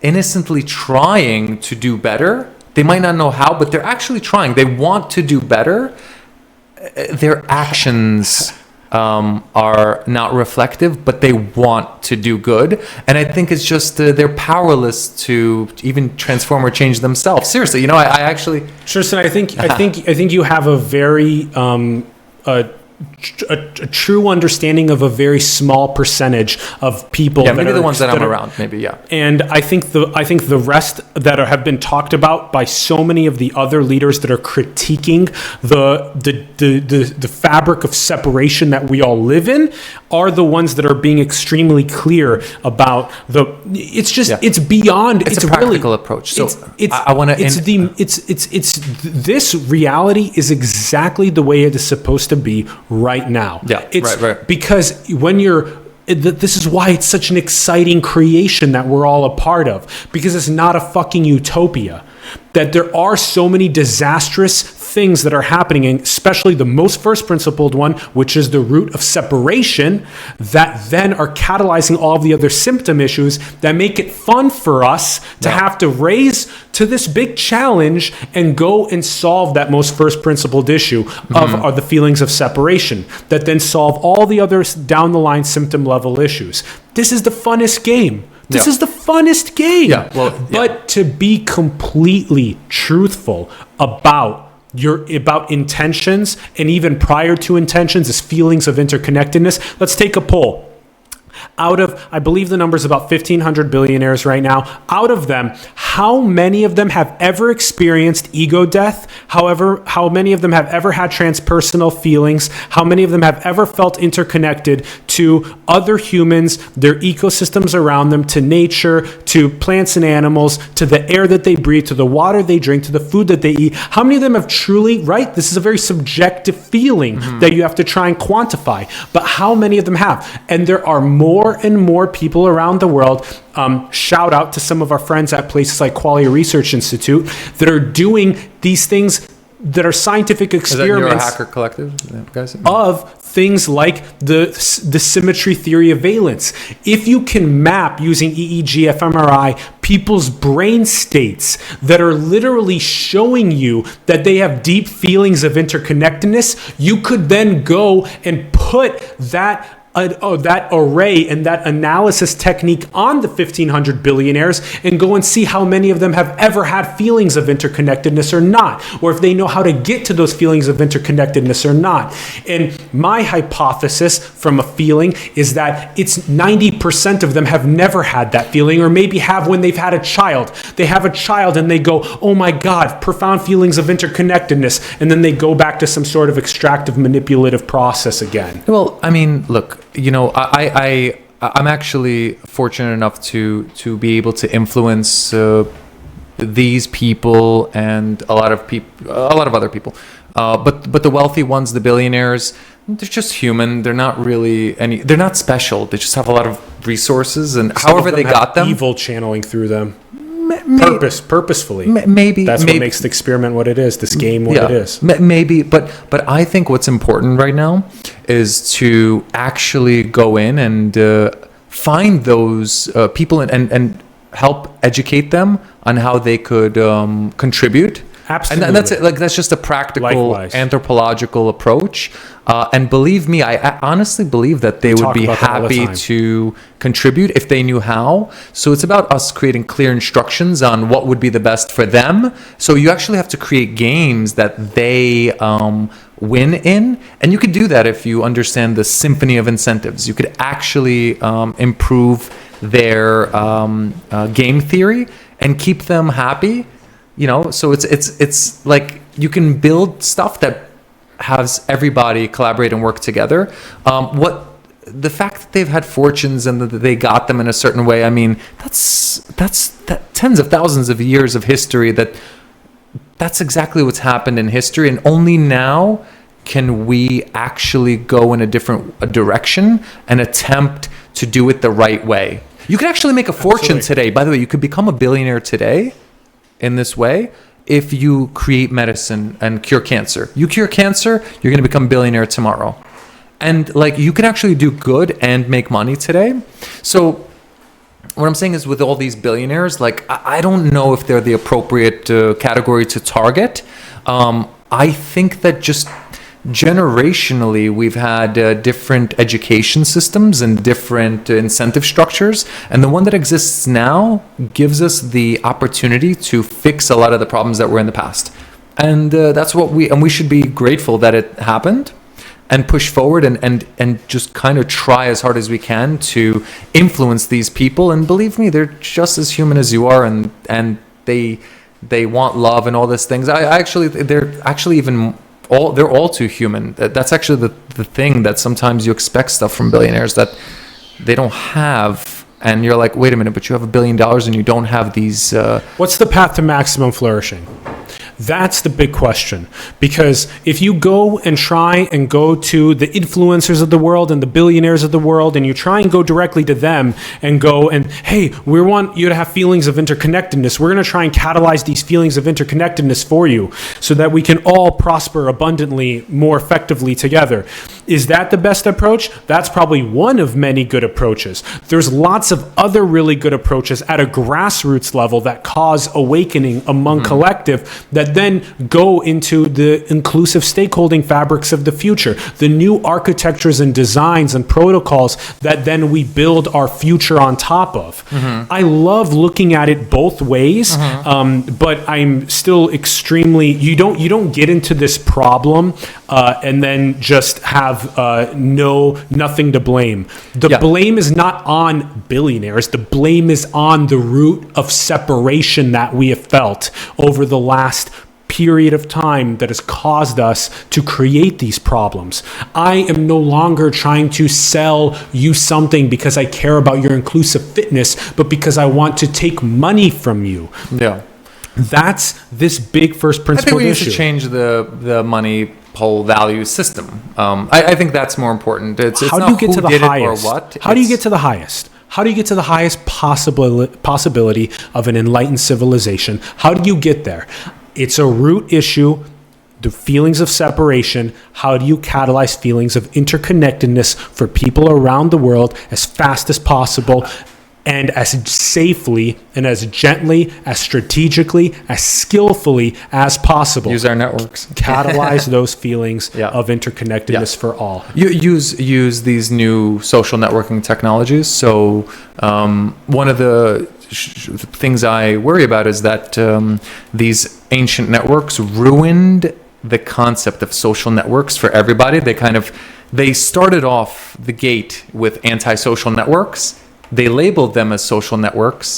innocently trying to do better. They might not know how, but they're actually trying. They want to do better. Their actions are not reflective, but they want to do good, and I think it's just they're powerless to even transform or change themselves. Seriously, I actually, Tristen, I think you have a very a true understanding of a very small percentage of people. Yeah, maybe the ones that I'm around, maybe, yeah. And I think the rest that have been talked about by so many of the other leaders that are critiquing the fabric of separation that we all live in are the ones that are being extremely clear about it's beyond. It's a practical approach. So I want to. This reality is exactly the way it is supposed to be right now. Yeah, right. Because this is why it's such an exciting creation that we're all a part of, because it's not a fucking utopia. That there are so many disastrous things that are happening, and especially the most first principled one, which is the root of separation, that then are catalyzing all of the other symptom issues that make it fun for us to have to raise to this big challenge and go and solve that most first principled issue of the feelings of separation, that then solve all the other down the line symptom level issues. This is the funnest game. This is the funnest game. But to be completely truthful about intentions, and even prior to intentions is feelings of interconnectedness. Let's take a poll. Out of, I believe the number is about 1,500 billionaires right now. Out of them, how many of them have ever experienced ego death? However, how many of them have ever had transpersonal feelings? How many of them have ever felt interconnected to other humans, their ecosystems around them, to nature, to plants and animals, to the air that they breathe, to the water they drink, to the food that they eat? How many of them have truly, right? This is a very subjective feeling that you have to try and quantify. But how many of them have? And there are more and more people around the world, shout out to some of our friends at places like Quality Research Institute, that are doing these things that are scientific experiments. Is that Neurohacker Collective, guys? Of things like the symmetry theory of valence. If you can map using EEG, fMRI, people's brain states that are literally showing you that they have deep feelings of interconnectedness, you could then go and put that that array and that analysis technique on the 1,500 billionaires and go and see how many of them have ever had feelings of interconnectedness or not, or if they know how to get to those feelings of interconnectedness or not. And my hypothesis from a feeling is that it's 90% of them have never had that feeling, or maybe have when they've had a child. They have a child and they go, oh my God, profound feelings of interconnectedness. And then they go back to some sort of extractive manipulative process again. Well, I mean, look, I'm actually fortunate enough to be able to influence these people and a lot of other people. But the wealthy ones, the billionaires, they're just human. They're not really they're not special. They just have a lot of resources, and however they got them, evil channeling through them. Purposefully. Maybe that's what makes the experiment what it is. This game what it is. Maybe, but I think what's important right now is to actually go in and find those people and help educate them on how they could contribute. Absolutely. And that's it. Like, that's just a practical anthropological approach. And believe me, I honestly believe that they would be happy to contribute if they knew how. So it's about us creating clear instructions on what would be the best for them. So you actually have to create games that they win in. And you could do that if you understand the symphony of incentives. You could actually improve their game theory and keep them happy. So it's like you can build stuff that has everybody collaborate and work together. The fact that they've had fortunes and that they got them in a certain way, I mean, that's tens of thousands of years of history. That's exactly what's happened in history, and only now can we actually go in a different direction and attempt to do it the right way. You could actually make a fortune today. By the way, you could become a billionaire today in this way if you create medicine and cure cancer. You cure cancer, you're going to become a billionaire tomorrow. And like, you can actually do good and make money today. So what I'm saying is, with all these billionaires, like, I don't know if they're the appropriate category to target. I think that just generationally we've had different education systems and different incentive structures, and the one that exists now gives us the opportunity to fix a lot of the problems that were in the past. And that's what we should be grateful that it happened, and push forward and just kind of try as hard as we can to influence these people. And believe me, they're just as human as you are, and they want love and all these things. They're actually even they're all too human. That's actually the thing, that sometimes you expect stuff from billionaires that they don't have, and you're like, wait a minute, but you have $1 billion and you don't have these. What's the path to maximum flourishing? That's the big question. Because if you go and try and go to the influencers of the world and the billionaires of the world, and you try and go directly to them and go and, hey, we want you to have feelings of interconnectedness. We're going to try and catalyze these feelings of interconnectedness for you so that we can all prosper abundantly, more effectively together. Is that the best approach? That's probably one of many good approaches. There's lots of other really good approaches at a grassroots level that cause awakening among collective, that then go into the inclusive stakeholding fabrics of the future, the new architectures and designs and protocols that then we build our future on top of. I love looking at it both ways, but I'm still extremely, you don't get into this problem and then just have nothing to blame. The blame is not on billionaires. The blame is on the root of separation that we have felt over the last period of time that has caused us to create these problems. I am no longer trying to sell you something because I care about your inclusive fitness, but because I want to take money from you. Yeah. That's this big first principle issue. I think we need to change the money whole value system. I think that's more important. It's how do you get to the highest? How do you get to the highest? How do you get to the highest possibility of an enlightened civilization? How do you get there? It's a root issue, the feelings of separation. How do you catalyze feelings of interconnectedness for people around the world as fast as possible? and as safely and as gently, as strategically, as skillfully as possible. Use our networks. Catalyze those feelings Yeah. of interconnectedness Yeah. for all. You use these new social networking technologies. So one of the things I worry about is that these ancient networks ruined the concept of social networks for everybody. They started off the gate with antisocial networks. They labeled them as social networks,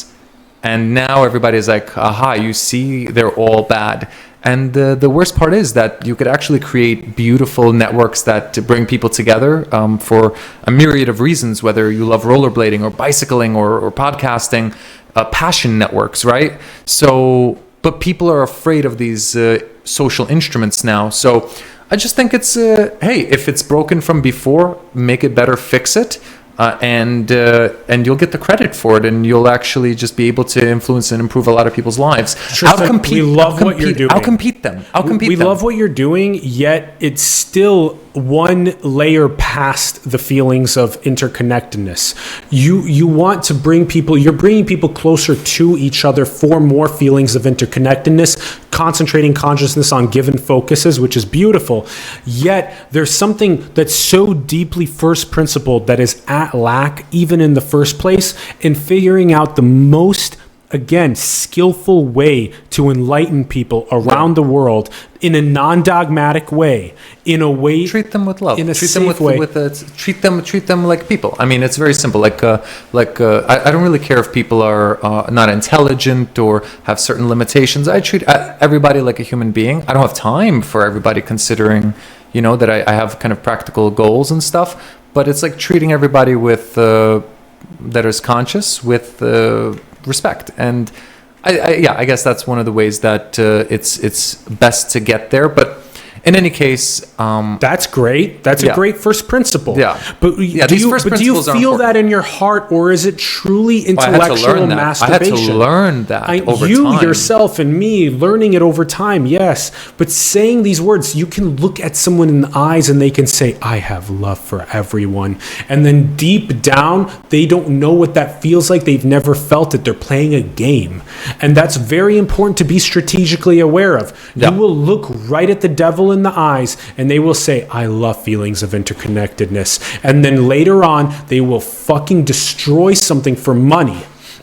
and now everybody's like, aha, you see, they're all bad. And the worst part is that you could actually create beautiful networks that bring people together for a myriad of reasons, whether you love rollerblading or bicycling or podcasting, passion networks, right? So, but people are afraid of these social instruments now. So I just think it's, hey, if it's broken from before, make it better, fix it. And you'll get the credit for it, and you'll actually just be able to influence and improve a lot of people's lives. We love what you're doing. Outcompete them. We love what you're doing, yet it's still one layer past the feelings of interconnectedness. You want to bring people, you're bringing people closer to each other for more feelings of interconnectedness, concentrating consciousness on given focuses, which is beautiful. Yet there's something that's so deeply first principled that is at lack, even in the first place, in figuring out the most, again, skillful way to enlighten people around the world in a non-dogmatic way, in a way, treat them with love, in a treat safe them way. Treat them like people. I mean, it's very simple. I don't really care if people are not intelligent or have certain limitations. I treat everybody like a human being. I don't have time for everybody, considering, that I have kind of practical goals and stuff. But it's like treating everybody with that is conscious with respect. And I guess that's one of the ways that it's best to get there. But in any case, that's great. That's a great first principle. Yeah. But do you feel that in your heart, or is it truly intellectual masturbation? I had to learn that over time. You yourself and me learning it over time, yes. But saying these words, you can look at someone in the eyes and they can say, I have love for everyone. And then deep down, they don't know what that feels like. They've never felt it. They're playing a game. And that's very important to be strategically aware of. Yeah. You will look right at the devil in the eyes and they will say, I love feelings of interconnectedness. And then later on, they will fucking destroy something for money.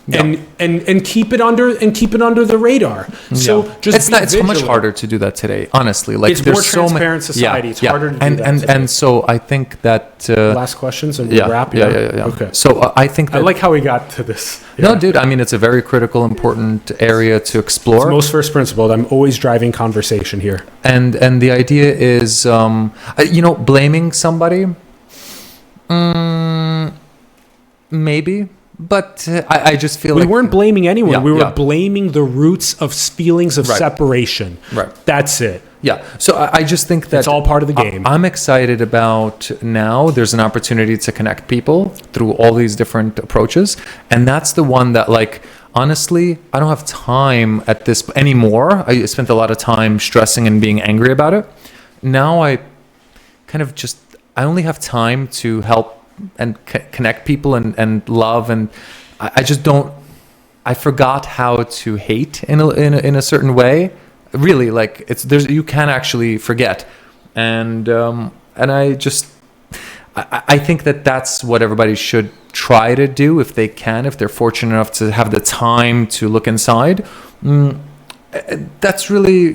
Yeah. And keep it under the radar. So just it's much harder to do that today, honestly. Like, it's there's more transparent society. It's harder to do that. And so I think that last questions and we'll wrap. Yeah. Okay. So I think that, I like how we got to this. No, dude. I mean, it's a very critical, important area to explore. It's most first principled. I'm always driving conversation here. And the idea is, blaming somebody. Maybe. But I just feel we weren't blaming anyone. Yeah, we were blaming the roots of feelings of separation. Right. That's it. Yeah. So I just think that it's all part of the game. I'm excited about now there's an opportunity to connect people through all these different approaches. And that's the one that, like, honestly, I don't have time at this anymore. I spent a lot of time stressing and being angry about it. Now I only have time to help and connect people and love, and I just don't. I forgot how to hate in a certain way. Really, like, you can actually forget, and I think that's what everybody should try to do if they can, if they're fortunate enough to have the time to look inside. That's really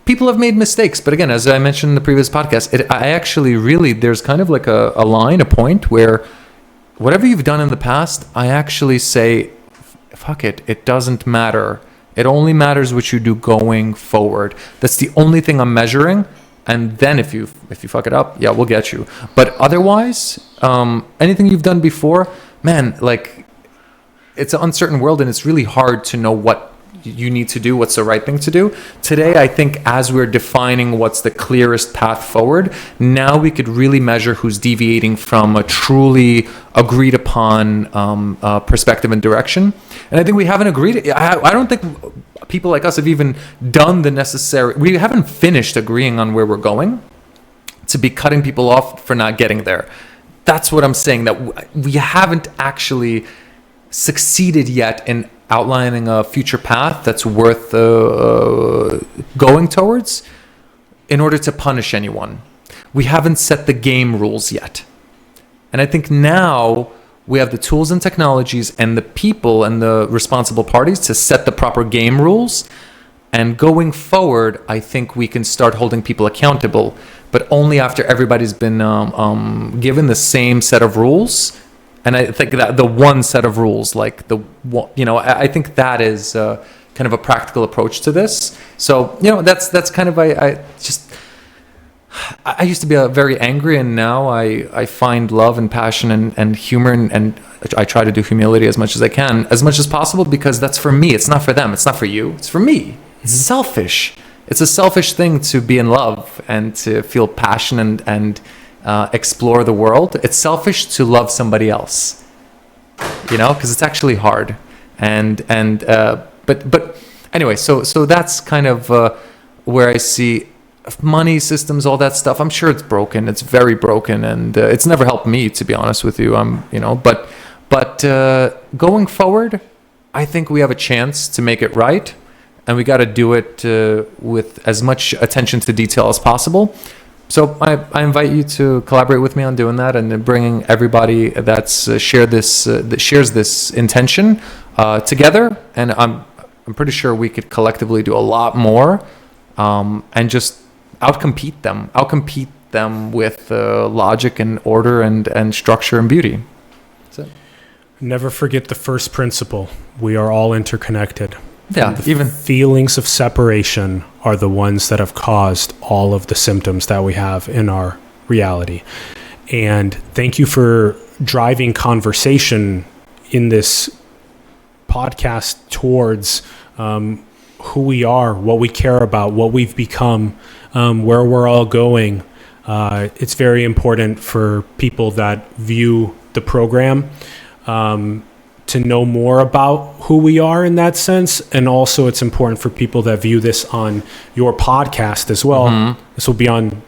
people have made mistakes, but again, as I mentioned in the previous podcast, there's kind of like a point where whatever you've done in the past, I actually say, fuck it, it doesn't matter. It only matters what you do going forward. That's the only thing I'm measuring. And then if you fuck it up, yeah, we'll get you. But otherwise, anything you've done before, man, like, it's an uncertain world, and it's really hard to know what you need to do, what's the right thing to do. Today, I think as we're defining what's the clearest path forward, now we could really measure who's deviating from a truly agreed upon perspective and direction. And I think we haven't agreed. I don't think people like us have even done the necessary. We haven't finished agreeing on where we're going to be cutting people off for not getting there. that's what I'm saying, that we haven't actually succeeded yet in outlining a future path that's worth going towards in order to punish anyone. We haven't set the game rules yet. And I think now we have the tools and technologies and the people and the responsible parties to set the proper game rules. And going forward, I think we can start holding people accountable, but only after everybody's been given the same set of rules. And I think that the one set of rules, like I think that is kind of a practical approach to this. So, that's kind of, I used to be very angry, and now I find love and passion and humor, and I try to do humility as much as I can, as much as possible, because that's for me. It's not for them. It's not for you. It's for me. It's selfish. It's a selfish thing to be in love and to feel passion and explore the world. It's selfish to love somebody else, because it's actually hard. But anyway, so that's kind of where I see money systems, all that stuff. I'm sure it's broken. It's very broken, and it's never helped me, to be honest with you. But going forward, I think we have a chance to make it right, and we got to do it with as much attention to detail as possible. So I invite you to collaborate with me on doing that, and bringing everybody that's that shares this intention together. And I'm pretty sure we could collectively do a lot more, and just outcompete them with logic and order and structure and beauty. That's it. Never forget the first principle. We are all interconnected. Yeah, even feelings of separation are the ones that have caused all of the symptoms that we have in our reality. And thank you for driving conversation in this podcast towards who we are, what we care about, what we've become, where we're all going. It's very important for people that view the program to know more about who we are in that sense. And also it's important for people that view this on your podcast as well. Mm-hmm. This will be on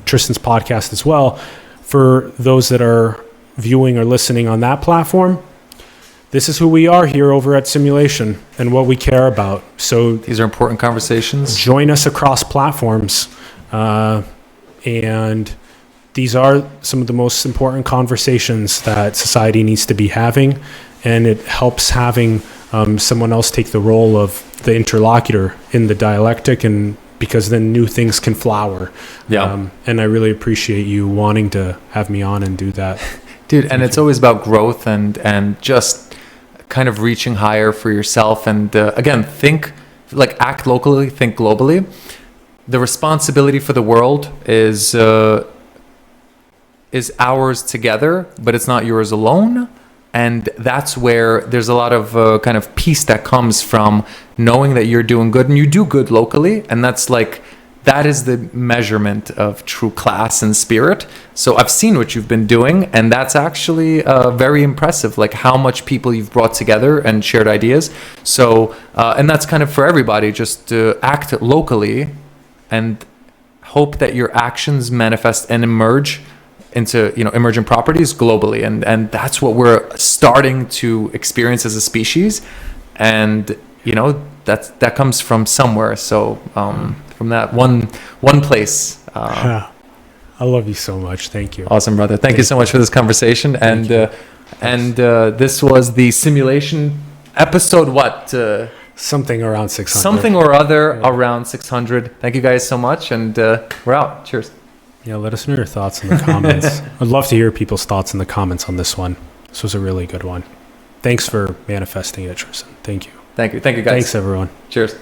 Tristen's podcast as well. For those that are viewing or listening on that platform, this is who we are here over at Simulation and what we care about. So these are important conversations. Join us across platforms. And these are some of the most important conversations that society needs to be having. And it helps having someone else take the role of the interlocutor in the dialectic, and because then new things can flower. Yeah. And I really appreciate you wanting to have me on and do that. Dude, and it's always about growth and just kind of reaching higher for yourself. And again, act locally, think globally. The responsibility for the world is ours together, but it's not yours alone. And that's where there's a lot of kind of peace that comes from knowing that you're doing good, and you do good locally. And that is the measurement of true class and spirit. So I've seen what you've been doing, and that's actually very impressive, like how much people you've brought together and shared ideas. So, and that's kind of for everybody, just act locally and hope that your actions manifest and emerge into emergent properties globally, and that's what we're starting to experience as a species, and that comes from somewhere. So from that one place. I love you so much. Thank you. Awesome, brother. Thank you so much for this conversation. And this was the simulation episode. Something around 600. Something or other around 600. Thank you guys so much, and we're out. Cheers. Yeah, let us know your thoughts in the comments. I'd love to hear people's thoughts in the comments on this one. This was a really good one. Thanks for manifesting it, Tristan. Thank you. Thank you, guys. Thanks, everyone. Cheers.